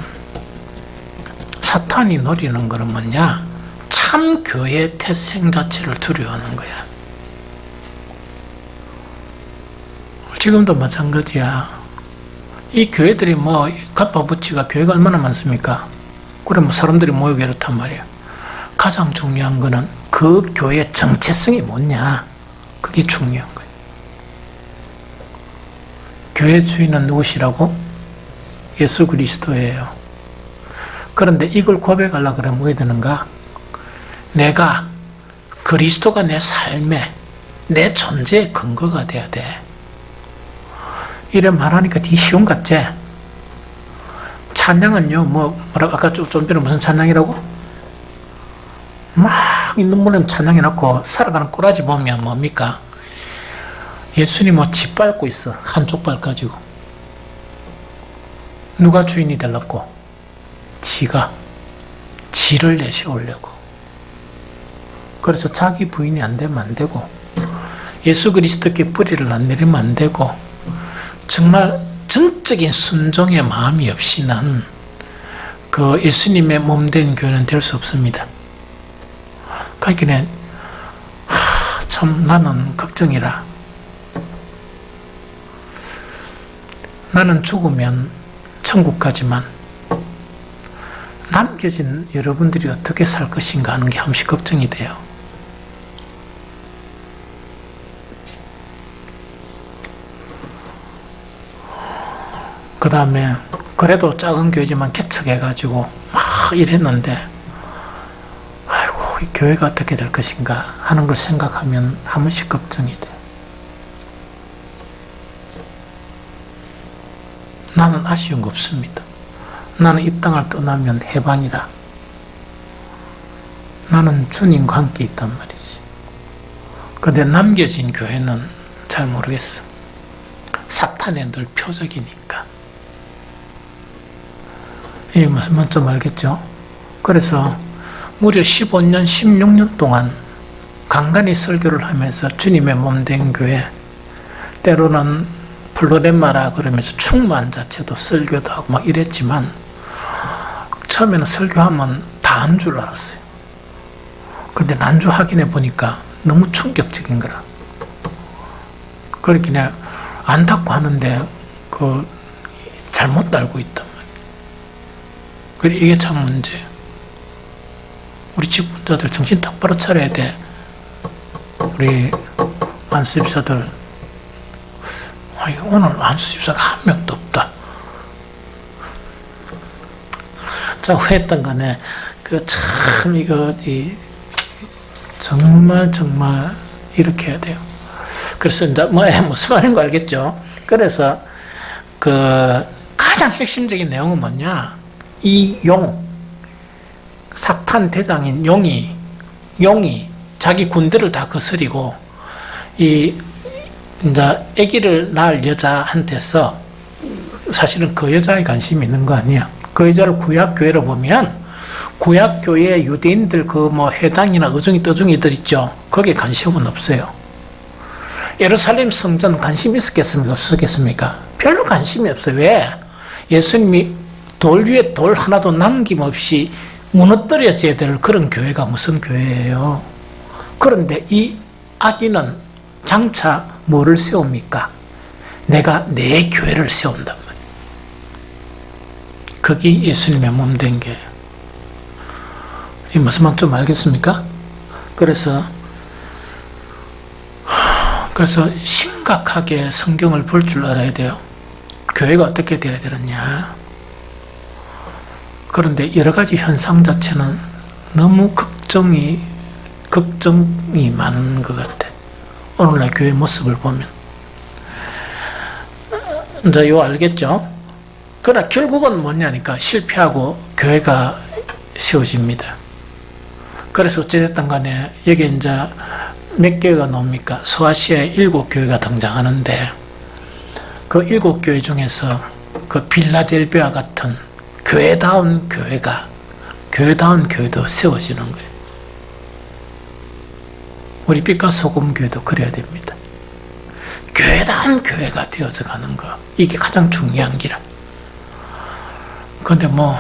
사탄이 노리는 거는 뭐냐? 참 교회의 태생 자체를 두려워하는 거야. 지금도 마찬가지야. 이 교회들이 뭐 갑바부치가 교회가 얼마나 많습니까? 그래 뭐 사람들이 모이고 이렇단 말이야. 가장 중요한 거는 그 교회의 정체성이 뭐냐? 그게 중요한 거예요. 교회 주인은 누구시라고? 예수 그리스도예요. 그런데 이걸 고백하려고 그러면 뭐해야 되는가? 내가 그리스도가 내 삶에 내 존재의 근거가 돼야 돼. 이래 말하니까 되게 쉬운 것 같지? 찬양은요, 뭐라고, 아까 좀 전에 무슨 찬양이라고? 막 있는 물론 찬양해놓고 살아가는 꼬라지 보면 뭡니까? 예수님 뭐 짓밟고 있어. 한쪽 발 가지고. 누가 주인이 되려고? 지가. 지를 내세우려고. 그래서 자기 부인이 안 되면 안 되고, 예수 그리스도께 뿌리를 안 내리면 안 되고, 정말 정적인 순종의 마음이 없이는 그 예수님의 몸된 교회는 될 수 없습니다. 그러니까 참 나는 걱정이라. 나는 죽으면 천국 가지만 남겨진 여러분들이 어떻게 살 것인가 하는 게 한씩 걱정이 돼요. 그 다음에 그래도 작은 교회지만 개척해가지고 막 이랬는데 아이고 이 교회가 어떻게 될 것인가 하는 걸 생각하면 한 번씩 걱정이 돼. 나는 아쉬운 거 없습니다. 나는 이 땅을 떠나면 해방이라. 나는 주님과 함께 있단 말이지. 근데 남겨진 교회는 잘 모르겠어. 사탄의 늘 표적이니까. 이게 무슨 말인지 좀 알겠죠? 그래서 무려 15년, 16년 동안 간간히 설교를 하면서 주님의 몸된 교회, 때로는 플로레마라 그러면서 충만 자체도 설교도 하고 막 이랬지만 처음에는 설교하면 다 한 줄 알았어요. 근데 난주 확인해 보니까 너무 충격적인 거라. 그렇게 그냥 안다고 하는데 그 잘못 알고 있단 말이에요. 그래 이게 참 문제예요. 우리 직분자들 정신 똑바로 차려야 돼. 우리 안수집사들 오늘 안수집사가 한 명도 없다. 자, 했던 간에 그 참 이거 정말 이렇게 해야 돼요. 그래서 이제 무슨 말인 거 알겠죠? 그래서 그 가장 핵심적인 내용은 뭐냐? 이 사탄 대장인 용이 자기 군대를 다 거스리고 이 이제 아기를 낳을 여자한테서 사실은 그 여자에 관심이 있는 거 아니야. 그 여자를 구약교회로 보면 구약교회 유대인들 그 뭐 해당이나 의중이 떠중이들 있죠. 거기에 관심은 없어요. 예루살렘 성전 관심 있었겠습니까? 없었겠습니까? 별로 관심이 없어요. 왜? 예수님이 돌 위에 돌 하나도 남김없이 무너뜨려져야 될 그런 교회가 무슨 교회예요? 그런데 이 악인은 장차 뭐를 세웁니까? 내가 내 교회를 세운단 말이에요. 그게 예수님의 몸 된 게. 이 무슨 말 좀 알겠습니까? 그래서 심각하게 성경을 볼 줄 알아야 돼요. 교회가 어떻게 되어야 되느냐. 그런데 여러 가지 현상 자체는 너무 걱정이 많은 것 같아. 오늘날 교회 모습을 보면. 이제 요 알겠죠? 그러나 결국은 뭐냐니까 실패하고 교회가 세워집니다. 그래서 어찌됐든 간에 여기 이제 몇 교회가 나옵니까? 소아시아에 7교회가 등장하는데 그 7교회 중에서 그 빌라델비아 같은 교회다운 교회도 세워지는 거예요. 우리 빛과 소금 교회도 그래야 됩니다. 교회다운 교회가 되어져 가는 거. 이게 가장 중요한 기라. 근데 뭐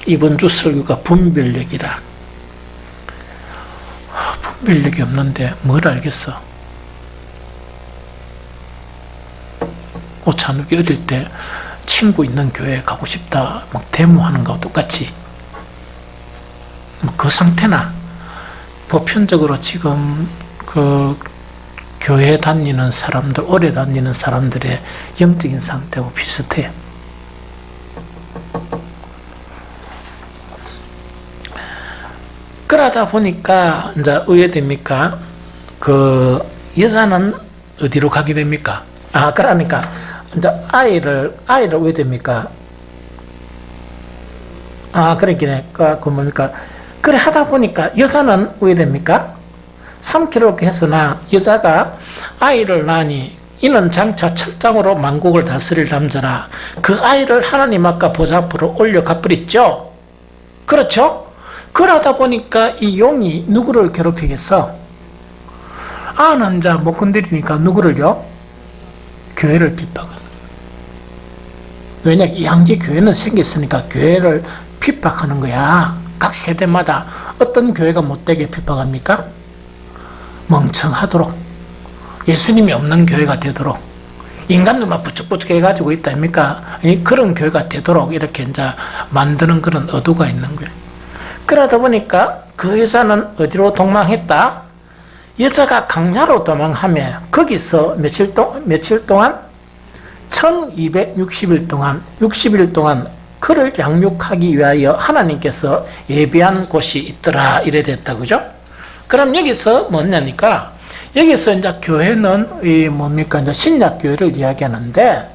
이번 주 설교가 분별력이라. 분별력이 없는데 뭘 알겠어? 오찬욱이 어릴 때 친구 있는 교회 가고 싶다 막 데모하는 거와 똑같이 그 상태나 보편적으로 지금 그 교회 다니는 사람들, 오래 다니는 사람들의 영적인 상태하고 비슷해요. 그러다 보니까 이제 어떻게 됩니까? 그 여자는 어디로 가게 됩니까? 그러니까 이제 아이를 왜 됩니까? 그러니까 그 뭡니까? 그래 하다 보니까 여자는 왜 됩니까? 3kg 했으나 여자가 아이를 낳으니 이는 장차 철장으로 만국을 다스릴 남자라. 그 아이를 하나님 아까 보좌 앞으로 올려가 버렸죠. 그렇죠? 그러다 보니까 이 용이 누구를 괴롭히겠어? 남자 못 건드리니까 누구를요? 교회를 핍박하는. 왜냐? 이 양지 교회는 생겼으니까 교회를 핍박하는 거야. 각 세대마다 어떤 교회가 못되게 핍박합니까? 멍청하도록, 예수님이 없는 교회가 되도록, 인간들만 부쩍부쩍 해가지고 있다 아닙니까? 그런 교회가 되도록 이렇게 이제 만드는 그런 의도가 있는 거예요. 그러다 보니까 그 여자는 어디로 도망했다? 여자가 강야로 도망하며 거기서 며칠 동안 1260일 동안 60일 동안 그를 양육하기 위하여 하나님께서 예비한 곳이 있더라 이래 됐다. 그죠? 그럼 여기서 뭐냐니까 여기서 이제 교회는 이 뭡니까? 이제 신약교회를 이야기하는데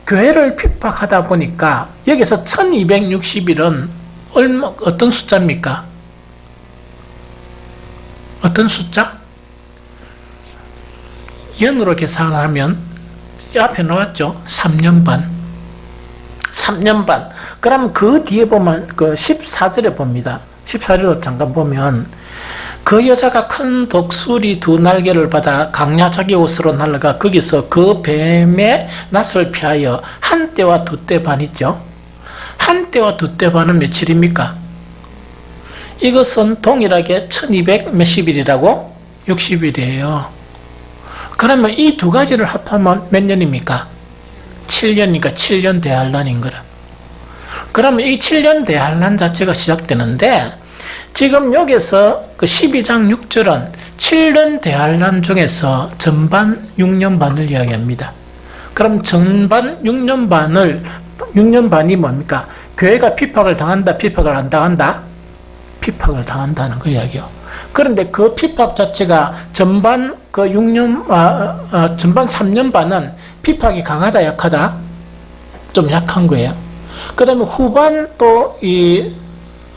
교회를 핍박하다 보니까 여기서 1260일은 어떤 숫자입니까? 어떤 숫자? 연으로 계산하면 앞에 나왔죠? 3년 반. 3년 반. 그럼 그 뒤에 보면 그 14절에 봅니다. 14절도 잠깐 보면 그 여자가 큰 독수리 2날개를 받아 강야 자기 옷으로 날아가 거기서 그 뱀의 낯을 피하여 한 때와 2때 반 있죠? 한 때와 2때 반은 며칠입니까? 이것은 동일하게 1200 몇십일이라고? 60일이에요. 그러면 이 두 가지를 합하면 몇 년입니까? 7년이니까 7년 대환란인 거라. 그러면 이 7년 대환란 자체가 시작되는데 지금 여기서 그 12장 6절은 7년 대환란 중에서 전반 6년 반을 이야기합니다. 그럼 전반 6년 반이 뭡니까? 교회가 핍박을 당한다, 핍박을 안 당한다? 핍박을 당한다는 그 이야기요. 그런데 그 핍박 자체가 전반 그 6년, 전반 3년 반은 핍박이 강하다, 약하다? 좀 약한 거예요. 그 다음에 후반 또 이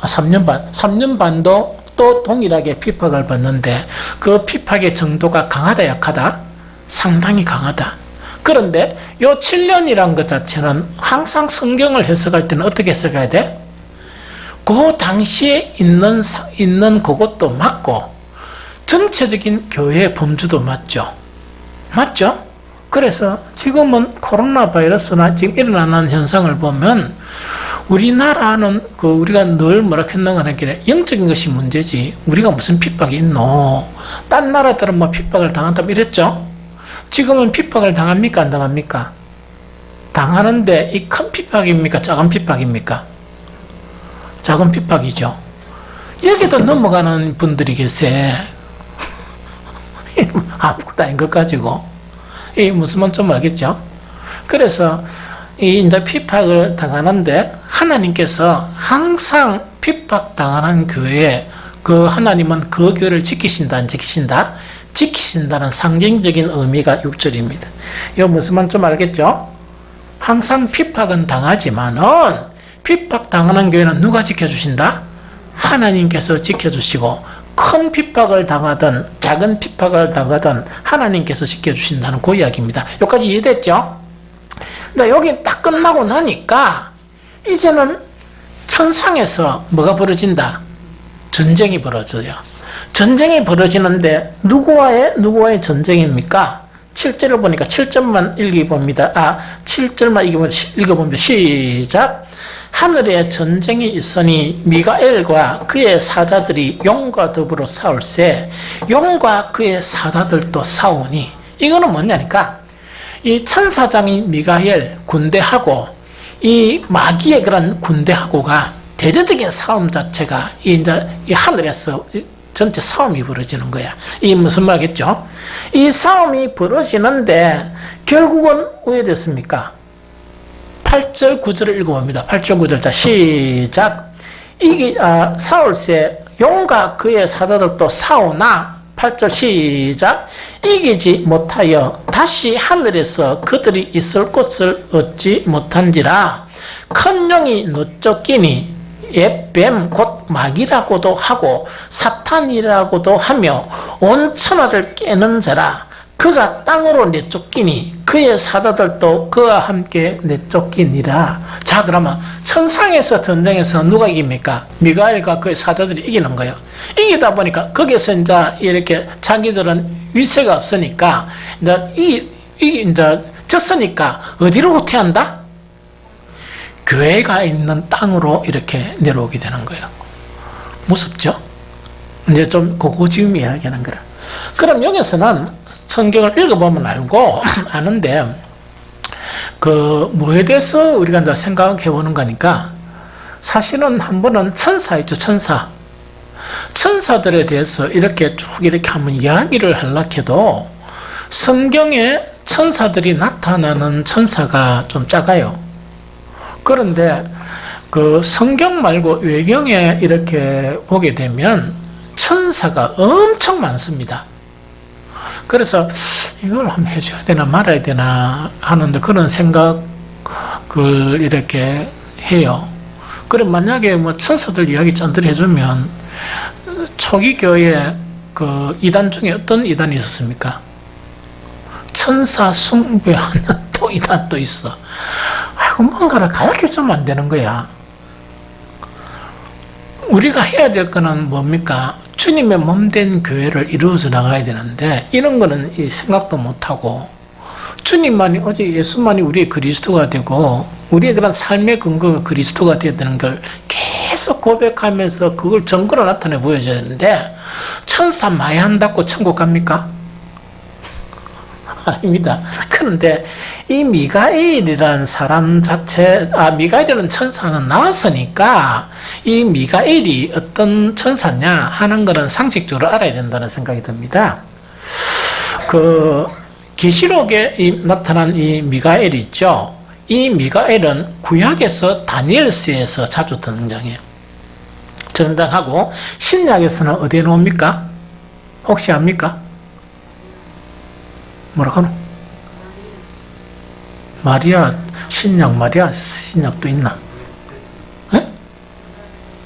3년 반도 또 동일하게 핍박을 받는데 그 핍박의 정도가 강하다, 약하다? 상당히 강하다. 그런데 요 7년이란 것 자체는 항상 성경을 해석할 때는 어떻게 해석해야 돼? 그 당시에 있는 그것도 맞고 전체적인 교회의 범주도 맞죠. 맞죠? 그래서 지금은 코로나 바이러스나 지금 일어나는 현상을 보면 우리나라는 우리가 늘 뭐라 했는가 하길래 영적인 것이 문제지 우리가 무슨 핍박이 있노? 딴 나라들은 뭐 핍박을 당한다고 이랬죠? 지금은 핍박을 당합니까? 안 당합니까? 당하는데 이 큰 핍박입니까? 작은 핍박입니까? 작은 핍박이죠. 여기도 넘어가는 분들이 계세. 아무것도 아닌 것 가지고. 이 무슨 말인지 좀 알겠죠? 그래서 이제 핍박을 당하는데 하나님께서 항상 핍박 당하는 교회에 하나님은 그 교회를 지키신다, 안 지키신다? 지키신다는 상징적인 의미가 6절입니다. 이거 무슨 말인지 좀 알겠죠? 항상 핍박은 당하지만은 핍박 당하는 교회는 누가 지켜주신다? 하나님께서 지켜주시고 큰 핍박을 당하든 작은 핍박을 당하든 하나님께서 지켜주신다는 그 이야기입니다. 여기까지 이해됐죠? 근데 여기 딱 끝나고 나니까 이제는 천상에서 뭐가 벌어진다? 전쟁이 벌어져요. 전쟁이 벌어지는데 누구와의 전쟁입니까? 7절을 보니까 7절만 읽어봅니다. 7절만 읽어봅니다. 시작. 하늘에 전쟁이 있으니 미가엘과 그의 사자들이 용과 더불어 싸울세 용과 그의 사자들도 싸우니 이거는 뭐냐니까 이 천사장인 미가엘 군대하고 이 마귀의 그런 군대하고가 대대적인 싸움 자체가 이 하늘에서 전체 싸움이 벌어지는 거야. 이 무슨 말이겠죠? 이 싸움이 벌어지는데 결국은 왜 됐습니까? 8절 9절을 읽어봅니다. 8절 9절 자 시작. 싸울세 용과 그의 사자들도 싸우나 8절 시작. 이기지 못하여 다시 하늘에서 그들이 있을 곳을 얻지 못한지라 큰 용이 너쫓기니 옛뱀 곧 마귀라고도 하고 사탄이라고도 하며 온 천하를 깨는 자라 그가 땅으로 내쫓기니 그의 사자들도 그와 함께 내쫓기니라. 자, 그러면 천상에서 전쟁에서 누가 이깁니까? 미가엘과 그의 사자들이 이기는 거예요. 이기다 보니까 거기서 이제 이렇게 자기들은 위세가 없으니까 이제 졌으니까 어디로 후퇴한다? 교회가 있는 땅으로 이렇게 내려오게 되는 거예요. 무섭죠? 이제 좀 그거 지금 이야기하는 거라. 그럼 여기서는 성경을 읽어보면 아는데, 뭐에 대해서 우리가 이제 생각해 보는 거니까, 사실은 한 번은 천사 있죠, 천사. 천사들에 대해서 이렇게 쭉 이렇게 한번 이야기를 하려고 해도, 성경에 천사들이 나타나는 천사가 좀 작아요. 그런데, 성경 말고 외경에 이렇게 보게 되면, 천사가 엄청 많습니다. 그래서 이걸 한번 해줘야 되나 말아야 되나 하는데 그런 생각을 이렇게 해요. 그럼 만약에 뭐 천사들 이야기 짠들 해주면 초기 교회에 이단 중에 어떤 이단이 있었습니까? 천사 숭배하는 또 이단도 있어. 아이고 뭔가를 가르쳐주면 안 되는 거야. 우리가 해야 될 거는 뭡니까? 주님의 몸된 교회를 이루어서 나가야 되는데 이런 거는 생각도 못하고 주님만이 오직 예수만이 우리의 그리스도가 되고 우리의 그런 삶의 근거가 그리스도가 되어야 되는 걸 계속 고백하면서 그걸 증거로 나타내 보여줘야 되는데 천사 많이 한다고 천국 갑니까? 아닙니다. 그런데 이 미가엘이라는 사람 미가엘이라는 천사는 나왔으니까 이 미가엘이 어떤 천사냐 하는 것은 상식적으로 알아야 된다는 생각이 듭니다. 계시록에 나타난 이 미가엘이 있죠. 이 미가엘은 구약에서 다니엘서에서 자주 등장해요. 등장하고 신약에서는 어디에 나옵니까? 혹시 압니까? 뭐라고 하노? 마리아, 신약도 있나? 에?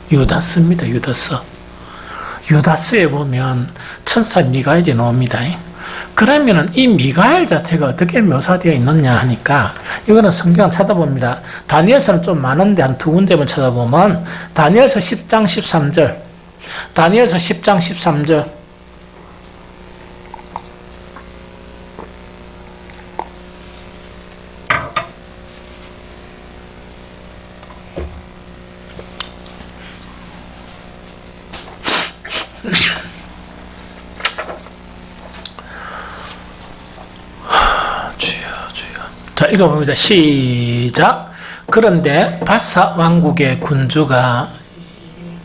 유다스입니다, 유다스. 유다스에 보면 천사 미가엘이 나옵니다. 그러면은 이 미가엘 자체가 어떻게 묘사되어 있느냐 하니까 이거는 성경 찾아봅니다. 다니엘서는 좀 많은데 한 두 군데만 찾아보면 다니엘서 10장 13절 다니엘서 10장 13절 자, 읽어봅니다. 시작. 그런데 바사 왕국의 군주가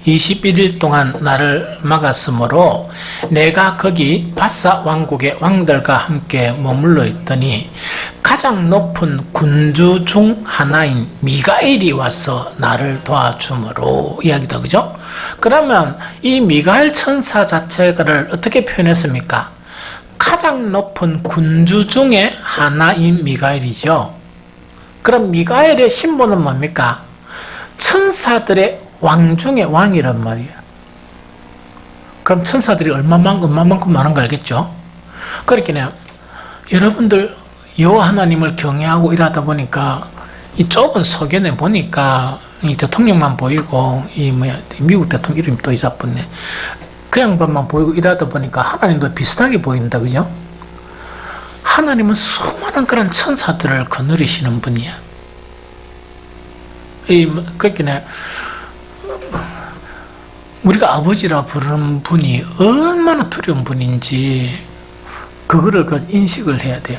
21일 동안 나를 막았으므로 내가 거기 바사 왕국의 왕들과 함께 머물러 있더니 가장 높은 군주 중 하나인 미가엘이 와서 나를 도와주므로 이야기다. 그죠? 그러면 이 미가엘 천사 자체를 어떻게 표현했습니까? 가장 높은 군주 중에 하나인 미가엘이죠. 그럼 미가엘의 신분은 뭡니까? 천사들의 왕 중에 왕이란 말이에요. 그럼 천사들이 얼마만큼 많은 거 알겠죠? 그렇게 여러분들 여호와 하나님을 경외하고 일하다 보니까 이 좁은 소견에 보니까 이 대통령만 보이고 미국 대통령 이름이 또 잊어버렸네. 그 양반만 보이고 일하다 보니까 하나님도 비슷하게 보인다. 그죠? 하나님은 수많은 그런 천사들을 거느리시는 분이야. 그렇게 우리가 아버지라 부르는 분이 얼마나 두려운 분인지 그거를 인식을 해야 돼요.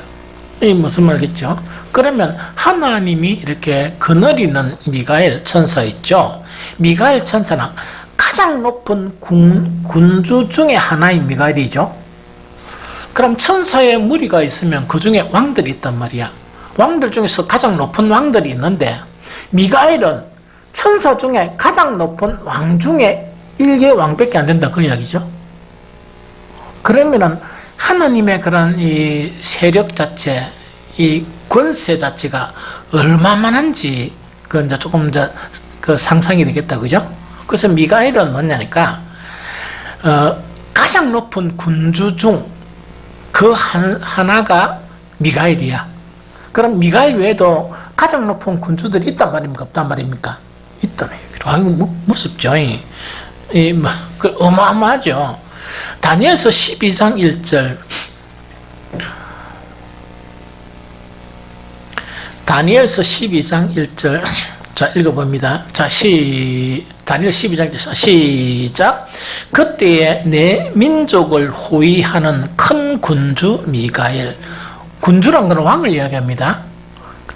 이 무슨 말겠죠? 그러면 하나님이 이렇게 거느리는 미가엘 천사 있죠? 미가엘 천사는 가장 높은 군주 중에 하나인 미가엘이죠? 그럼 천사의 무리가 있으면 그 중에 왕들이 있단 말이야. 왕들 중에서 가장 높은 왕들이 있는데 미가엘은 천사 중에 가장 높은 왕 중에 1개 왕밖에 안 된다. 그 이야기죠. 그러면은 하나님의 그런 이 세력 자체, 이 권세 자체가 얼마만한지 그 이제 조금 이제 그 상상이 되겠다. 그죠? 그래서 미가엘은 뭐냐니까 가장 높은 군주 중 그 하나가 미가엘이야. 그럼 미가엘 외에도 가장 높은 군주들이 있단 말입니까? 없단 말입니까? 있다네. 아유, 무섭죠. 어마어마하죠. 다니엘서 12장 1절. 다니엘서 12장 1절. 자, 읽어봅니다. 자, 다니엘 12장 1절. 시작. 그때에 내 민족을 호위하는 큰 군주 미가엘. 군주란 건 왕을 이야기합니다.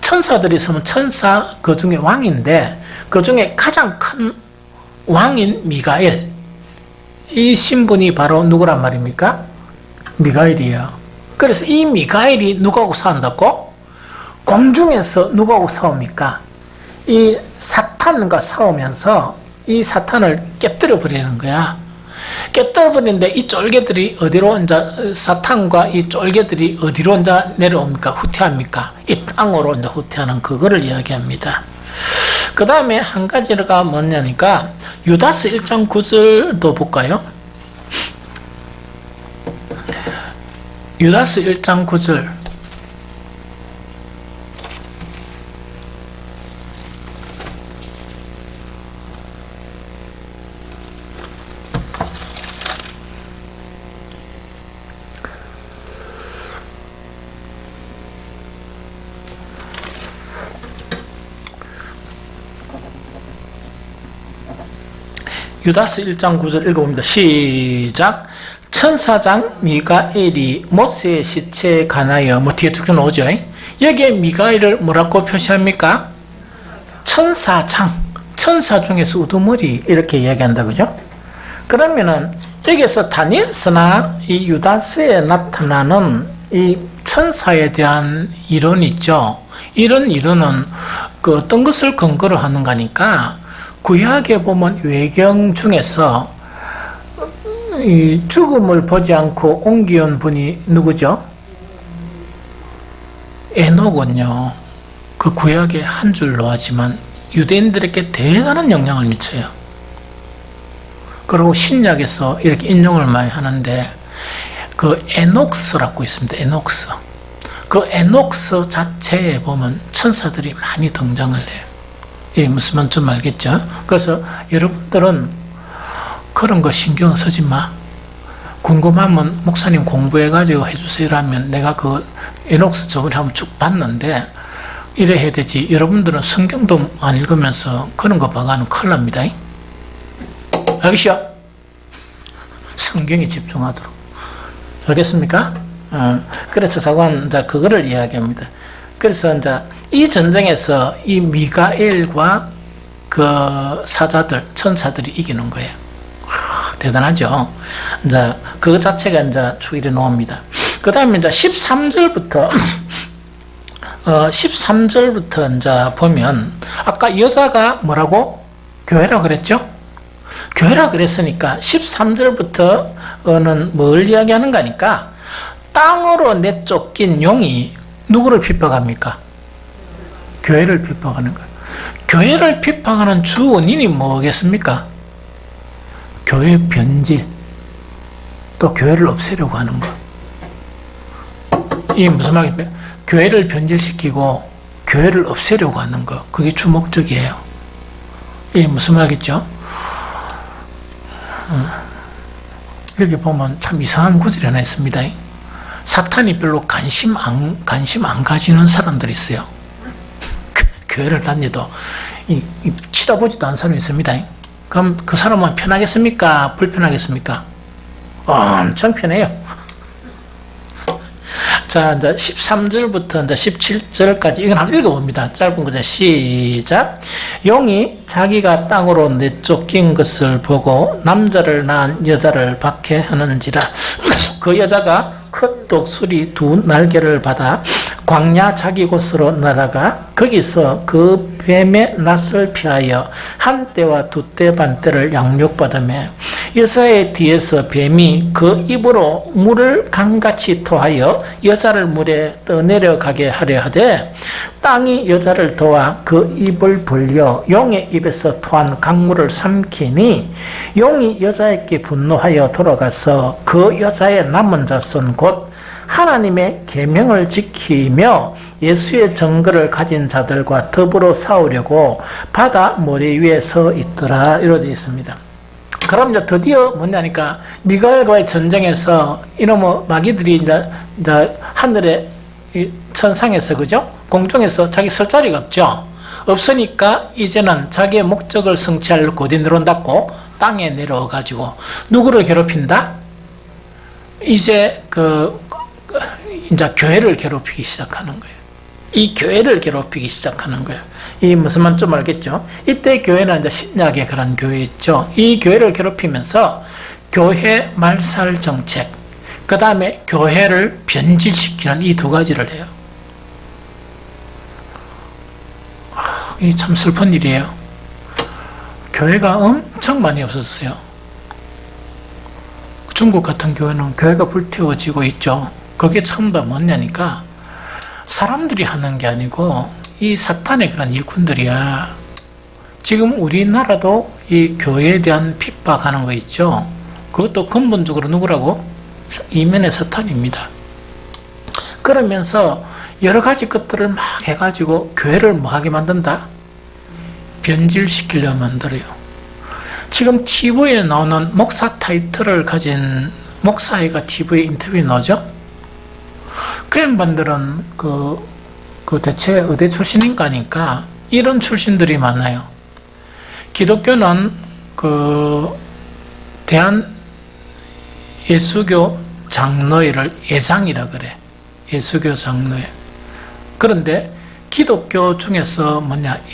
천사들이 있으면 천사 그 중에 왕인데 그 중에 가장 큰 왕인 미가엘, 이 신분이 바로 누구란 말입니까? 미가엘이에요. 그래서 이 미가엘이 누구하고 싸운다고? 공중에서 누구하고 싸웁니까? 이 사탄과 싸우면서 이 사탄을 깨뜨려 버리는 거야. 깨뜨려 버리는데 이 쫄개들이 어디로 이제 사탄과 이 쫄개들이 어디로 이제 내려옵니까? 후퇴합니까? 이 땅으로 이제 후퇴하는 그거를 이야기합니다. 그 다음에 한 가지가 뭐냐니까 유다스 1장 9절도 볼까요? 유다스 1장 9절. 유다스 1장 9절 읽어봅니다. 시작. 천사장 미가엘이 모세의 시체에 관하여 뒤에 쭉 나오죠. 여기에 미가엘을 뭐라고 표시합니까? 천사장, 천사 중에서 우두머리 이렇게 이야기한다. 그죠? 그러면은 여기에서 다니엘서나 이 유다스에 나타나는 이 천사에 대한 이론이 있죠. 이런 이론은 그 어떤 것을 근거로 하는 거니까 구약에 보면 외경 중에서 이 죽음을 보지 않고 옮겨온 분이 누구죠? 에녹은요. 그 구약의 한 줄로 하지만 유대인들에게 대단한 영향을 미쳐요. 그리고 신약에서 이렇게 인용을 많이 하는데 그 에녹스라고 있습니다. 에녹스. 그 에녹스 자체에 보면 천사들이 많이 등장을 해요. 예, 무슨 말인지 좀 알겠죠? 그래서 여러분들은 그런 거 신경 쓰지 마. 궁금하면 목사님 공부해가지고 해주세요라면 내가 그 에녹스 저번에 한번 쭉 봤는데 이래 해야 되지. 여러분들은 성경도 안 읽으면서 그런 거 봐가는 큰일 납니다. 알겠죠? 성경에 집중하도록. 알겠습니까? 그래서 사관 그거를 이야기합니다. 그래서 이제 이 전쟁에서 이 미가엘과 그 사자들, 천사들이 이기는 거예요. 대단하죠. 이제 그 자체가 이제 추일에 나옵니다. 그 다음에 이제 13절부터 13절부터 이제 보면 아까 여자가 뭐라고 교회라 그랬죠? 교회라 그랬으니까 13절부터는 뭘 이야기하는 거니까 땅으로 내쫓긴 용이 누구를 핍박합니까? 교회를 핍박하는 거예요. 교회를 핍박하는 주 원인이 뭐겠습니까? 교회 변질, 또 교회를 없애려고 하는 거. 이게 무슨 말입니까? 교회를 변질시키고 교회를 없애려고 하는 거. 그게 주 목적이에요. 이게 무슨 말이겠죠? 이렇게 보면 참 이상한 구절이 하나 있습니다. 사탄이 별로 관심 안 가지는 사람들이 있어요. 교회를 다녀도 치다보지도 않은 사람이 있습니다. 그럼 그 사람은 편하겠습니까? 불편하겠습니까? 엄청 편해요. 자, 이제 13절부터 이제 17절까지 이건 한번 읽어봅니다. 짧은 거죠. 시작. 용이 자기가 땅으로 내쫓긴 것을 보고 남자를 낳은 여자를 박해하는지라 그 여자가 큰 독수리 두 날개를 받아 광야 자기 곳으로 날아가 거기서 그 뱀의 낯을 피하여 한 떼와 두 떼 반 떼를 양육받으며 여자의 뒤에서 뱀이 그 입으로 물을 강같이 토하여 여자를 물에 떠내려가게 하려 하되 땅이 여자를 도와 그 입을 벌려 용의 입에서 토한 강물을 삼키니 용이 여자에게 분노하여 돌아가서 그 여자의 남은 자손 곧 하나님의 계명을 지키며 예수의 증거를 가진 자들과 더불어 싸우려고 바다 모래 위에 서 있더라. 이렇게 되어 있습니다. 그럼 이제 드디어 뭐냐니까 미가엘과의 전쟁에서 이놈의 마귀들이 이제 하늘에 천상에서 그죠? 공중에서 자기 설 자리가 없죠. 없으니까 이제는 자기의 목적을 성취할 어디 내려온다고 땅에 내려와 가지고 누구를 괴롭힌다? 이제 이제 교회를 괴롭히기 시작하는 거예요. 이 교회를 괴롭히기 시작하는 거예요. 이 무슨 말 좀 알겠죠? 이때 교회는 이제 신약의 그런 교회였죠. 이 교회를 괴롭히면서 교회 말살 정책, 그 다음에 교회를 변질시키는 이 두 가지를 해요. 이 참 슬픈 일이에요. 교회가 엄청 많이 없어졌어요. 중국 같은 교회는 교회가 불태워지고 있죠. 그게 전부 다 뭐냐니까 사람들이 하는 게 아니고 이 사탄의 그런 일꾼들이야. 지금 우리나라도 이 교회에 대한 핍박하는 거 있죠. 그것도 근본적으로 누구라고? 이면의 사탄입니다. 그러면서 여러 가지 것들을 막 해가지고 교회를 뭐하게 만든다? 변질시키려 만들어요. 지금 TV에 나오는 목사 타이틀을 가진 목사애가 TV에 인터뷰에 나오죠? 그 양반들은 대체 어디 출신인가 하니까 이런 출신들이 많아요. 기독교는 대한 예수교 장로회를 예장이라 그래. 예수교 장로회. 그런데 기독교 중에서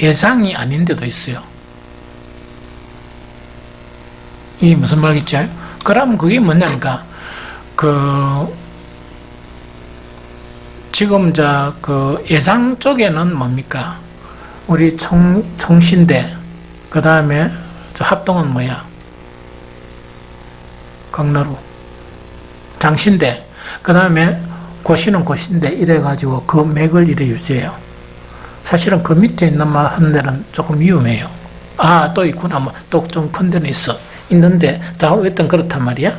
예장이 아닌 데도 있어요. 이게 무슨 말이겠죠? 그럼 그게 뭐냐니까 지금 예장 쪽에는 뭡니까? 우리 총신대, 그 다음에 합동은 뭐야? 강나루. 장신대, 그 다음에 고시는 고신대 이래가지고 그 맥을 이래 유지해요. 사실은 그 밑에 있는 한 데는 조금 위험해요. 또 있구나. 또 좀 큰 데는 있는데 다 어떤 그렇단 말이야.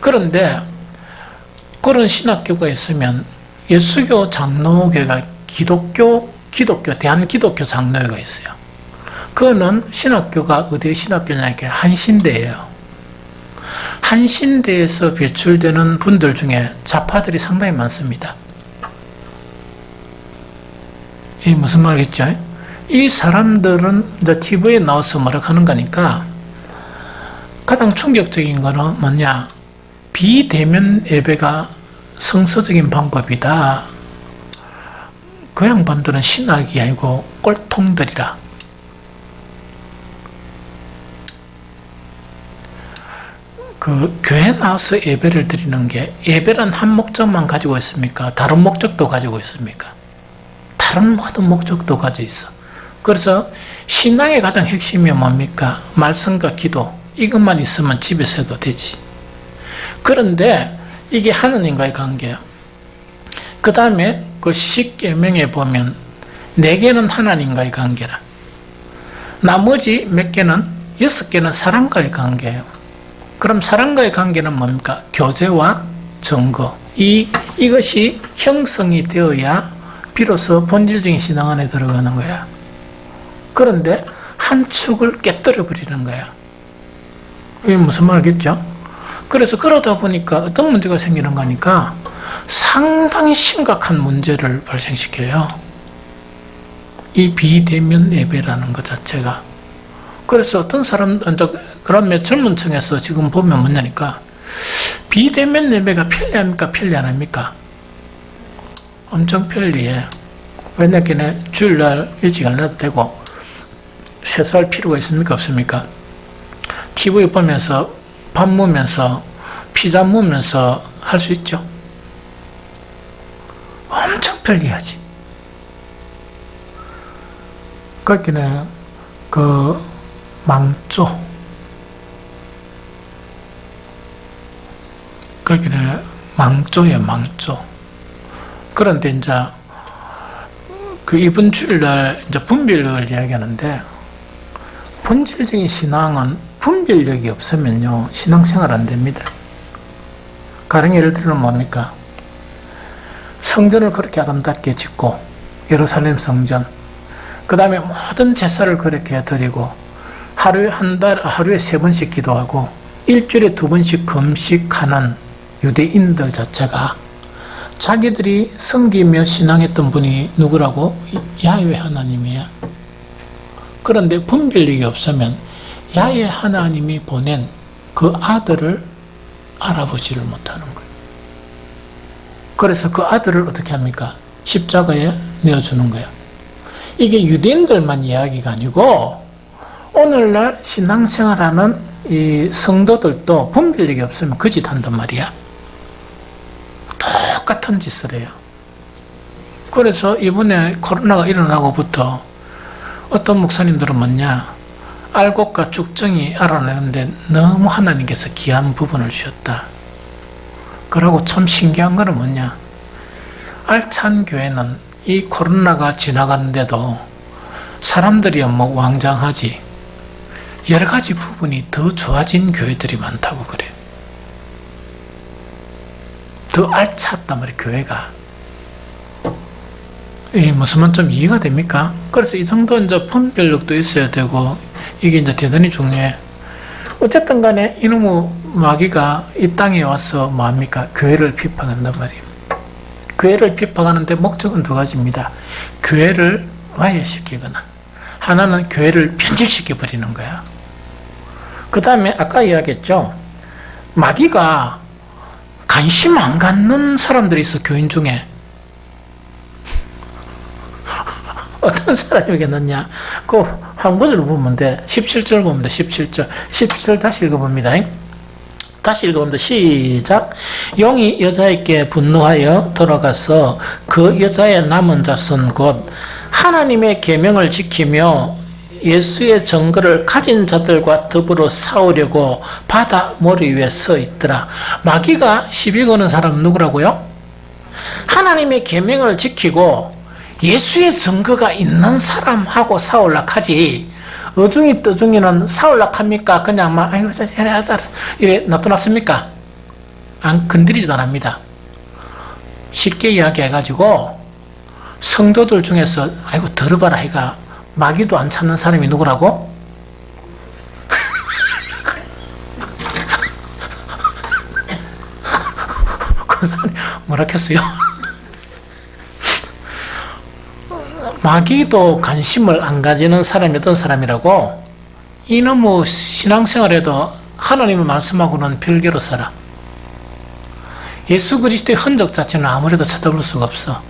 그런데 그런 신학교가 있으면 예수교 장로교가 대한기독교 장로회가 있어요. 그거는 신학교가 어디의 신학교냐, 한신대예요. 한신대에서 배출되는 분들 중에 좌파들이 상당히 많습니다. 이게 무슨 말이겠죠? 이 사람들은 이제 TV에 나와서 뭐라 하는 거니까 가장 충격적인 거는 뭐냐? 비대면 예배가 성서적인 방법이다. 그 양반들은 신학이 아니고 꼴통들이라. 그 교회 나와서 예배를 드리는 게 예배란 한 목적만 가지고 있습니까? 다른 목적도 가지고 있습니까? 다른 모든 목적도 가지고 있어. 그래서 신앙의 가장 핵심이 뭡니까? 말씀과 기도. 이것만 있으면 집에서 해도 되지. 그런데 이게 하느님과의 관계야. 그 다음에 그 십계명에 보면 4개는 하나님과의 관계라. 나머지 몇 개는 6개는 사람과의 관계예요. 그럼 사람과의 관계는 뭡니까? 교제와 증거. 이것이 형성이 되어야 비로소 본질적인 신앙 안에 들어가는 거야. 그런데 한 축을 깨뜨려 버리는 거야. 이게 무슨 말이겠죠? 그래서 그러다 보니까 어떤 문제가 생기는 거니까 상당히 심각한 문제를 발생시켜요. 이 비대면 예배라는 것 자체가. 그래서 어떤 사람, 그러면 젊은 층에서 지금 보면 뭐냐니까, 비대면 예배가 편리합니까? 편리 안 합니까? 엄청 편리해. 왜냐하면 주일날 일찍 안 나도 되고, 세수할 필요가 있습니까? 없습니까? TV 보면서, 밥 먹으면서, 피자 먹으면서 할 수 있죠. 엄청 편리하지. 거기는 망조. 거기는 망조예요, 망조. 그런데 이제 이번 주일날 이제 분별력을 이야기하는데, 본질적인 신앙은 분별력이 없으면요, 신앙생활 안 됩니다. 가령 예를 들면 뭡니까? 성전을 그렇게 아름답게 짓고, 예루살렘 성전, 그 다음에 모든 제사를 그렇게 드리고, 하루에 3번씩 기도하고, 일주일에 2번씩 금식하는 유대인들 자체가 자기들이 섬기며 신앙했던 분이 누구라고? 야훼 하나님이야. 그런데 분별력이 없으면 야훼 하나님이 보낸 그 아들을 알아보지를 못하는 거예요. 그래서 그 아들을 어떻게 합니까? 십자가에 내어주는 거예요. 이게 유대인들만 이야기가 아니고 오늘날 신앙생활하는 이 성도들도 분별력이 없으면 거짓한단 말이야. 똑같은 짓을 해요. 그래서 이번에 코로나가 일어나고부터 어떤 목사님들은 뭐냐, 알곡과 쭉정이 알아내는데 너무 하나님께서 귀한 부분을 주셨다. 그러고 참 신기한 거는 뭐냐, 알찬 교회는 이 코로나가 지나갔는데도 사람들이 뭐 왕장하지, 여러 가지 부분이 더 좋아진 교회들이 많다고 그래. 더 알찼단 말이야, 교회가. 무슨 말 좀 이해가 됩니까? 그래서 이 정도 이제 분별력도 있어야 되고, 이게 이제 대단히 중요해. 어쨌든 간에 이놈의 마귀가 이 땅에 와서 뭐합니까? 교회를 비판한단 말이에요. 교회를 비판하는데 목적은 2가지입니다. 교회를 와해시키거나, 하나는 교회를 변질시켜버리는 거야. 그 다음에 아까 이야기했죠. 마귀가 관심 안 갖는 사람들이 있어, 교인 중에. 어떤 사람이겠느냐? 그 한 구절 보면 돼. 17절 보면 돼. 17절. 17절 다시 읽어봅니다. 다시 읽어봅니다. 시작. 용이 여자에게 분노하여 돌아가서 그 여자의 남은 자손 곧 하나님의 계명을 지키며 예수의 증거를 가진 자들과 더불어 싸우려고 바다 머리 위에 서 있더라. 마귀가 시비 거는 사람은 누구라고요? 하나님의 계명을 지키고 예수의 증거가 있는 사람하고 싸우려고 하지, 어중이 떠중이는 싸우려고 합니까? 그냥 막 아이고 이래 놔둬놨습니까? 안 건드리지도 않습니다. 쉽게 이야기해가지고 성도들 중에서 아이고 들어봐라 해가 마귀도 안 찾는 사람이 누구라고? 그 사람이 뭐라 했어요? 마귀도 관심을 안 가지는 사람이 어떤 사람이라고? 이놈의 신앙생활에도 하나님의 말씀하고는 별개로 살아. 예수 그리스도의 흔적 자체는 아무래도 찾아볼 수가 없어.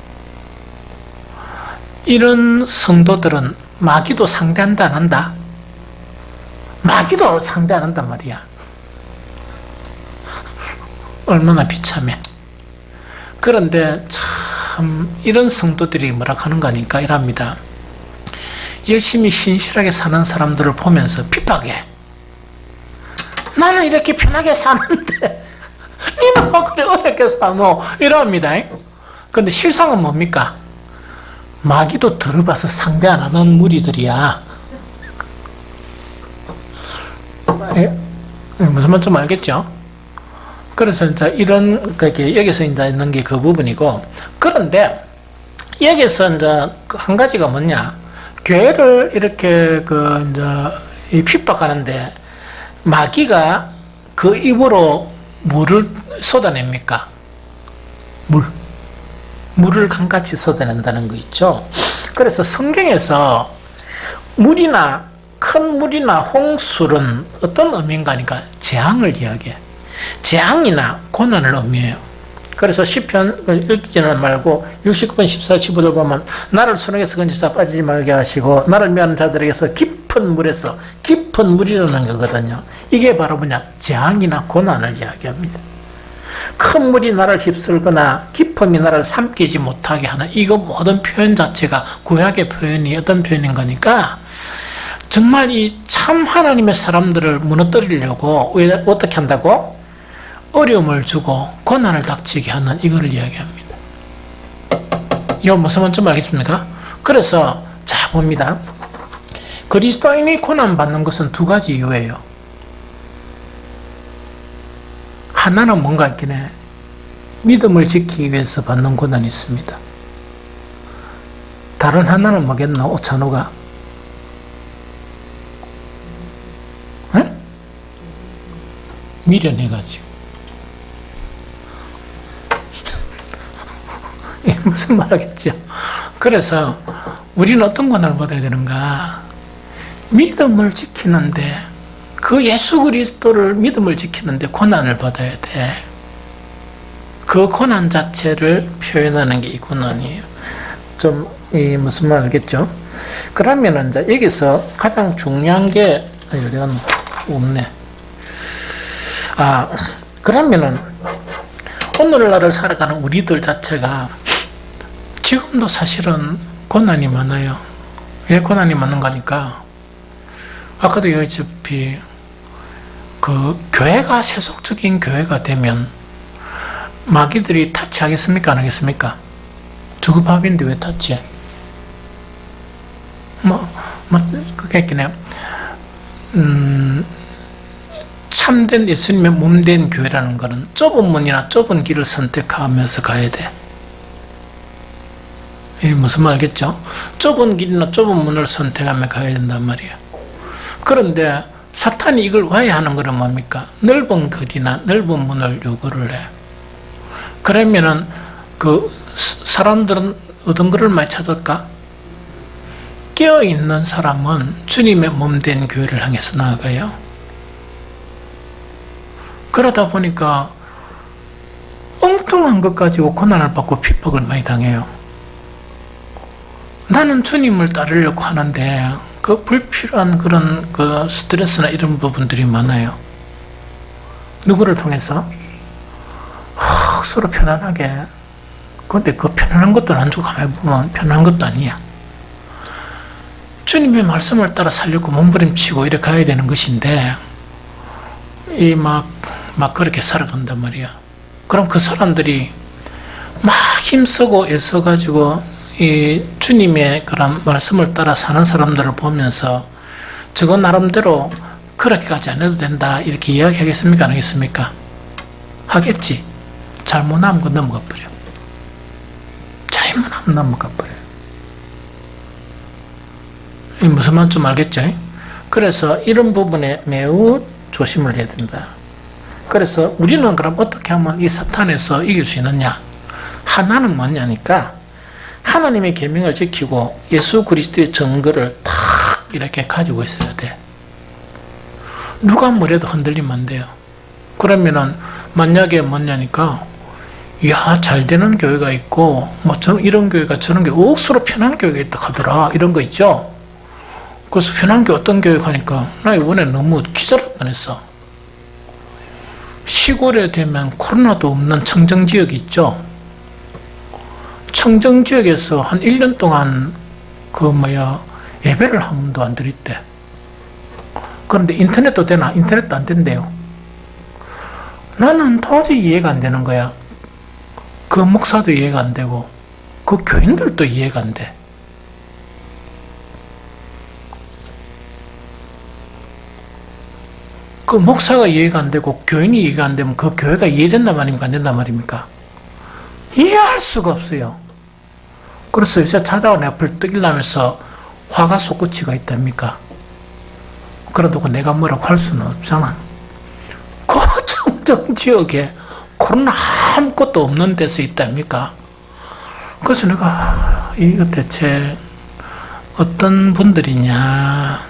이런 성도들은 마귀도 상대한다 안 한다? 마귀도 상대 안 한단 말이야. 얼마나 비참해. 그런데 참 이런 성도들이 뭐라 하는 거니까 이랍니다. 열심히 신실하게 사는 사람들을 보면서 핍박해. 나는 이렇게 편하게 사는데 니는 뭐 그래 어렵게 사노? 이럽니다. 근데 실상은 뭡니까? 마귀도 들어봐서 상대 안 하는 무리들이야. 무슨 말인지 좀 알겠죠? 그래서 이제 이런, 여기서 이제 있는 게 그 부분이고, 그런데 여기서 이제 한 가지가 뭐냐? 교회를 이렇게 이제 핍박하는데 마귀가 그 입으로 물을 쏟아냅니까? 물을 강같이 쏟아낸다는 거 있죠. 그래서 성경에서 물이나 큰 물이나 홍수는 어떤 의미인가 하니까 재앙을 이야기해. 재앙이나 고난을 의미해요. 그래서 시편 읽지는 말고 69편 14, 15절 보면 나를 손에게서 건지사 빠지지 말게 하시고 나를 미워하는 자들에게서 깊은 물에서 깊은 물이라는 거거든요. 이게 바로 뭐냐? 재앙이나 고난을 이야기합니다. 큰 물이 나를 휩쓸거나 깊음이 나를 삼키지 못하게 하는 이거 모든 표현 자체가 구약의 표현이 어떤 표현인 거니까 정말 이 참 하나님의 사람들을 무너뜨리려고 어떻게 한다고? 어려움을 주고 고난을 닥치게 하는 이거를 이야기합니다. 이거 무슨 말인지 알겠습니까? 그래서 자 봅니다. 그리스도인이 고난받는 것은 두 가지 이유예요. 하나는 뭔가 있긴 해. 믿음을 지키기 위해서 받는 고난이 있습니다. 다른 하나는 뭐겠노? 오찬호가? 응? 미련해가지고. 무슨 말하겠죠? 그래서 우리는 어떤 고난을 받아야 되는가? 믿음을 지키는데 그 예수 그리스도를 믿음을 지키는데 고난을 받아야 돼. 그 고난 자체를 표현하는 게 이 고난이에요. 좀 무슨 말 알겠죠? 그러면 이제 여기서 가장 중요한 게 내가 없네. 그러면은 오늘날을 살아가는 우리들 자체가 지금도 사실은 고난이 많아요. 왜 고난이 많은가 하니까 아까도 얘기했다시피 그 교회가 세속적인 교회가 되면 마귀들이 타치하겠습니까? 안 하겠습니까? 주급합인데 왜 타치해? 그게 있긴 해요. 참된 예수님의 몸된 교회라는 것은 좁은 문이나 좁은 길을 선택하면서 가야 돼. 무슨 말 알겠죠? 좁은 길이나 좁은 문을 선택하며 가야 된단 말이에요. 그런데 사탄이 이걸 왜 하는 거는 뭡니까? 넓은 길이나 넓은 문을 요구를 해. 그러면은 그 사람들은 어떤 거를 많이 찾을까? 깨어있는 사람은 주님의 몸된 교회를 향해서 나아가요. 그러다 보니까 엉뚱한 것 가지고 고난을 받고 핍박을 많이 당해요. 나는 주님을 따르려고 하는데 그 불필요한 그런 그 스트레스나 이런 부분들이 많아요. 누구를 통해서? 서로 편안하게. 그런데 그 편안한 것도 안 주고 가만히 보면 편안한 것도 아니야. 주님의 말씀을 따라 살려고 몸부림치고 이렇게 가야 되는 것인데 막 그렇게 살아간단 말이야. 그럼 그 사람들이 막 힘쓰고 애써가지고 이 주님의 그런 말씀을 따라 사는 사람들을 보면서 저거 나름대로 그렇게까지 안 해도 된다 이렇게 이야기하겠습니까? 안 하겠습니까? 하겠지. 잘못하면 그 넘어가 버려. 잘못하면 넘어가 버려. 무슨 말인지 좀 알겠죠? 그래서 이런 부분에 매우 조심을 해야 된다. 그래서 우리는 그럼 어떻게 하면 이 사탄에서 이길 수 있느냐? 하나는 뭐냐니까 하나님의 계명을 지키고 예수 그리스도의 증거를 탁 이렇게 가지고 있어야 돼. 누가 뭐래도 흔들리면 안 돼요. 그러면은 만약에 뭐냐니까 야, 잘 되는 교회가 있고, 뭐, 이런 교회가 저런 교회, 억수로 편한 교회가 있다 하더라. 이런 거 있죠? 그래서 편한 교회 어떤 교회 가니까, 나 이번에 너무 기절할 뻔했어. 시골에 되면 코로나도 없는 청정지역 있죠? 청정지역에서 한 1년 동안, 예배를 한 번도 안 드렸대. 그런데 인터넷도 되나? 인터넷도 안 된대요. 나는 도저히 이해가 안 되는 거야. 그 목사도 이해가 안 되고 그 교인들도 이해가 안 돼. 그 목사가 이해가 안 되고 교인이 이해가 안 되면 그 교회가 이해된단 말입니까? 안 된단 말입니까? 이해할 수가 없어요. 그래서 요새 자다가 내가 벌떡 일어나면서 화가 솟구치가 있답니까? 그래도 내가 뭐라고 할 수는 없잖아. 그 청정지역에 코로나 아무것도 없는 데서 있답니까? 그래서 내가 이거 대체 어떤 분들이냐.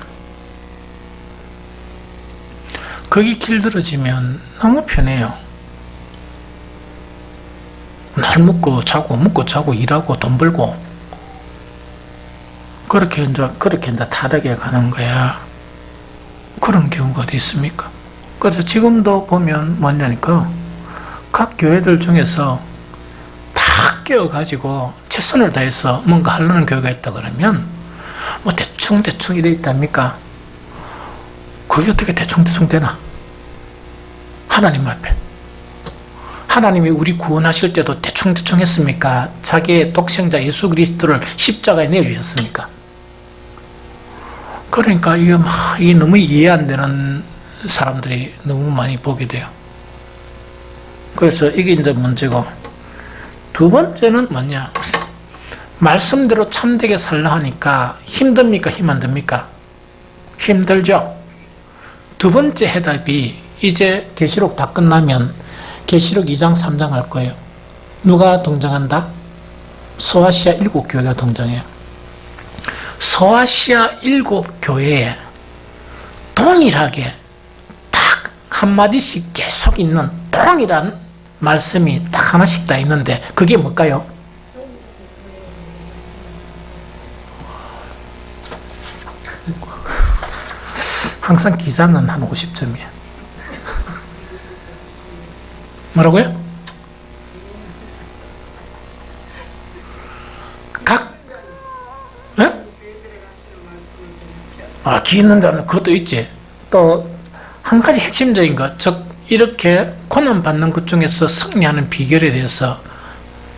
거기 길들어지면 너무 편해요. 날 먹고 자고 일하고 돈 벌고 그렇게 이제 다르게 가는 거야. 그런 경우가 어디 있습니까? 그래서 지금도 보면 뭐냐니까 각 교회들 중에서 다 깨어가지고 최선을 다해서 뭔가 하려는 교회가 있다 그러면 뭐 대충 이래 있답니까? 그게 어떻게 대충 되나? 하나님 앞에 하나님이 우리 구원하실 때도 대충 했습니까? 자기의 독생자 예수 그리스도를 십자가에 내어주셨습니까? 그러니까 이게 너무 이해 안 되는 사람들이 너무 많이 보게 돼요. 그래서 이게 이제 문제고, 두 번째는 뭐냐? 말씀대로 참되게 살라 하니까 힘듭니까? 힘 안 듭니까? 힘들죠? 두 번째 해답이 이제 계시록 다 끝나면 계시록 2장 3장 할 거예요. 누가 등장한다? 소아시아 7교회가 등장해요. 소아시아 7교회에 동일하게 딱 한마디씩 계속 있는 통일한 말씀이 딱 하나씩 다 있는데 그게 뭘까요? 항상 기상은 한 50점이야. 뭐라고요? 기 있는 자는 그것도 있지. 또 한 가지 핵심적인 것, 즉 이렇게 고난받는 것 중에서 승리하는 비결에 대해서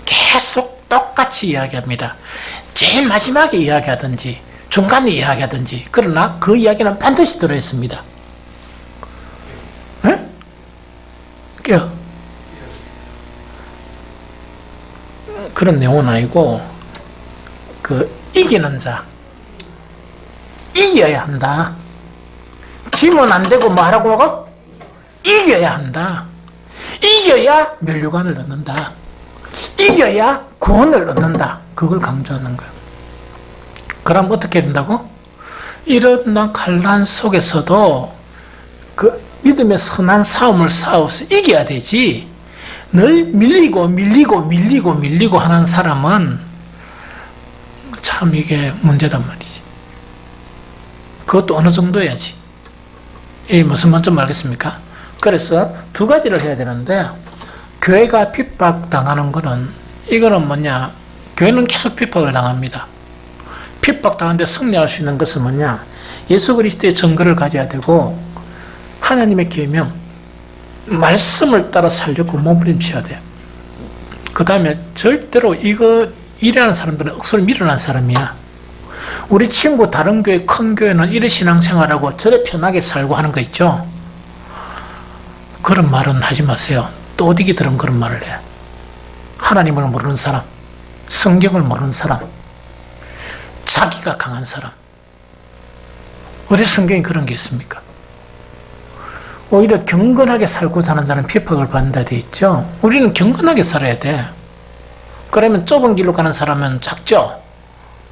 계속 똑같이 이야기합니다. 제일 마지막에 이야기하든지 중간에 이야기하든지, 그러나 그 이야기는 반드시 들어있습니다. 네? 그런 내용은 아니고, 이기는 자, 이겨야 한다. 지면 안 되고 뭐하라고 하고? 이겨야 한다. 이겨야 면류관을 얻는다. 이겨야 구원을 얻는다. 그걸 강조하는 거예요. 그럼 어떻게 된다고? 이런 환난 속에서도 그 믿음의 선한 싸움을 싸워서 이겨야 되지. 늘 밀리고 하는 사람은 참 이게 문제란 말이지. 그것도 어느 정도야지. 이 무슨 말인지 알겠습니까? 그래서 두 가지를 해야 되는데, 교회가 핍박당하는 거는, 이거는 뭐냐? 교회는 계속 핍박을 당합니다. 핍박당하는데 승리할 수 있는 것은 뭐냐? 예수 그리스도의 증거를 가져야 되고, 하나님의 계명, 말씀을 따라 살려고 몸부림쳐야 돼요. 그 다음에 절대로 이거 일하는 사람들은 억수로 밀어난 사람이야. 우리 친구 다른 교회 큰 교회는 이래 신앙생활하고 저래 편하게 살고 하는 거 있죠. 그런 말은 하지 마세요. 또 어디기들은 그런 말을 해. 하나님을 모르는 사람, 성경을 모르는 사람, 자기가 강한 사람. 어디 성경에 그런 게 있습니까? 오히려 경건하게 살고자 하는 자는 핍박을 받는다 돼 있죠. 우리는 경건하게 살아야 돼. 그러면 좁은 길로 가는 사람은 작죠.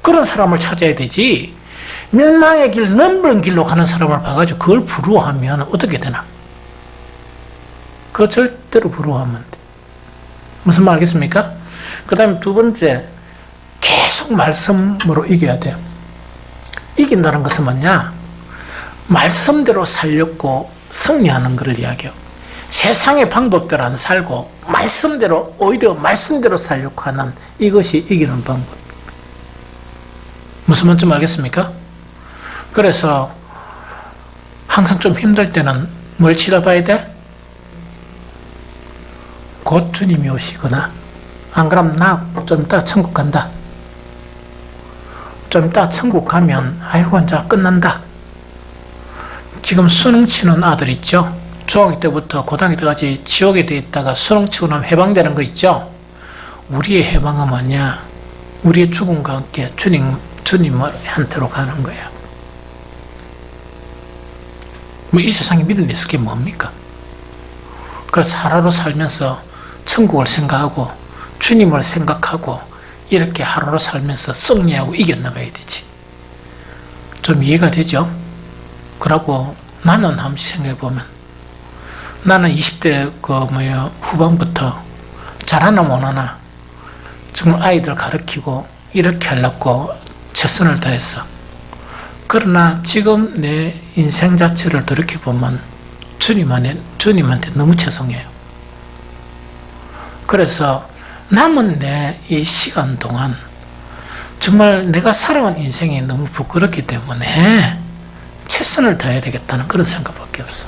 그런 사람을 찾아야 되지. 멸망의 길, 넓은 길로 가는 사람을 봐가지고 그걸 부러워하면 어떻게 되나? 그거 절대로 부러워하면 안 돼. 무슨 말 알겠습니까? 그 다음에 두 번째, 계속 말씀으로 이겨야 돼요. 이긴다는 것은 뭐냐? 말씀대로 살려고 승리하는 것을 이야기해요. 세상의 방법대로 안 살고 말씀대로, 오히려 말씀대로 살려고 하는 이것이 이기는 방법. 무슨 말인지 알겠습니까? 그래서 항상 좀 힘들 때는 뭘 치러봐야 돼? 곧 주님이 오시거나, 안 그러면 나 좀 이따 천국 간다. 좀 이따 천국 가면 아이고 이제 끝난다. 지금 수능 치는 아들 있죠? 중학교 때부터 고등학교 때까지 지옥에 돼 있다가 수능 치고 나면 해방되는 거 있죠? 우리의 해방은 뭐냐? 우리의 죽음과 함께 주님한테로 가는 거예요. 뭐 이 세상에 믿음이 있을 게 뭡니까? 그래서 하루로 살면서 천국을 생각하고 주님을 생각하고 이렇게 하루로 살면서 승리하고 이겨나가야 되지. 좀 이해가 되죠? 그러고 나는 한 번씩 생각해보면 나는 20대 후반부터 잘하나 못하나 정말 아이들 가르치고 이렇게 하려고 최선을 다했어. 그러나 지금 내 인생 자체를 돌이켜보면 주님한테 너무 죄송해요. 그래서 남은 내 이 시간 동안 정말 내가 살아온 인생이 너무 부끄럽기 때문에 최선을 다해야 되겠다는 그런 생각밖에 없어.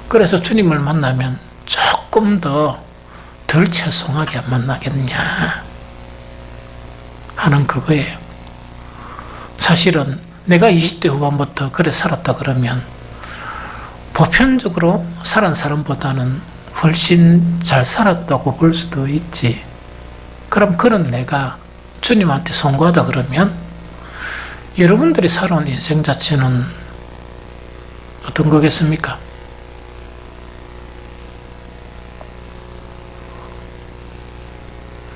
그래서 주님을 만나면 조금 덜 죄송하게 안 만나겠냐 하는 그거예요. 사실은 내가 20대 후반부터 그래 살았다 그러면 보편적으로 살은 사람보다는 훨씬 잘 살았다고 볼 수도 있지. 그럼 그런 내가 주님한테 송구하다 그러면 여러분들이 살아온 인생 자체는 어떤 거겠습니까?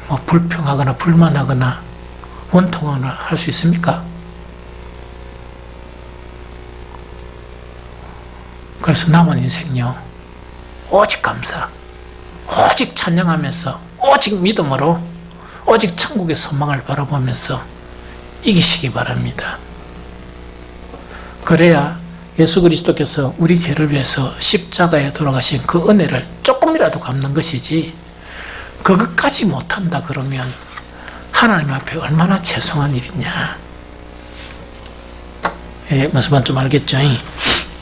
뭐 불평하거나 불만하거나 원통하거나 할 수 있습니까? 그래서 남은 인생요, 오직 감사, 오직 찬양하면서, 오직 믿음으로, 오직 천국의 소망을 바라보면서 이기시기 바랍니다. 그래야 예수 그리스도께서 우리 죄를 위해서 십자가에 돌아가신 그 은혜를 조금이라도 갚는 것이지, 그것까지 못한다 그러면 하나님 앞에 얼마나 죄송한 일이냐. 예, 무슨 말 좀 알겠죠?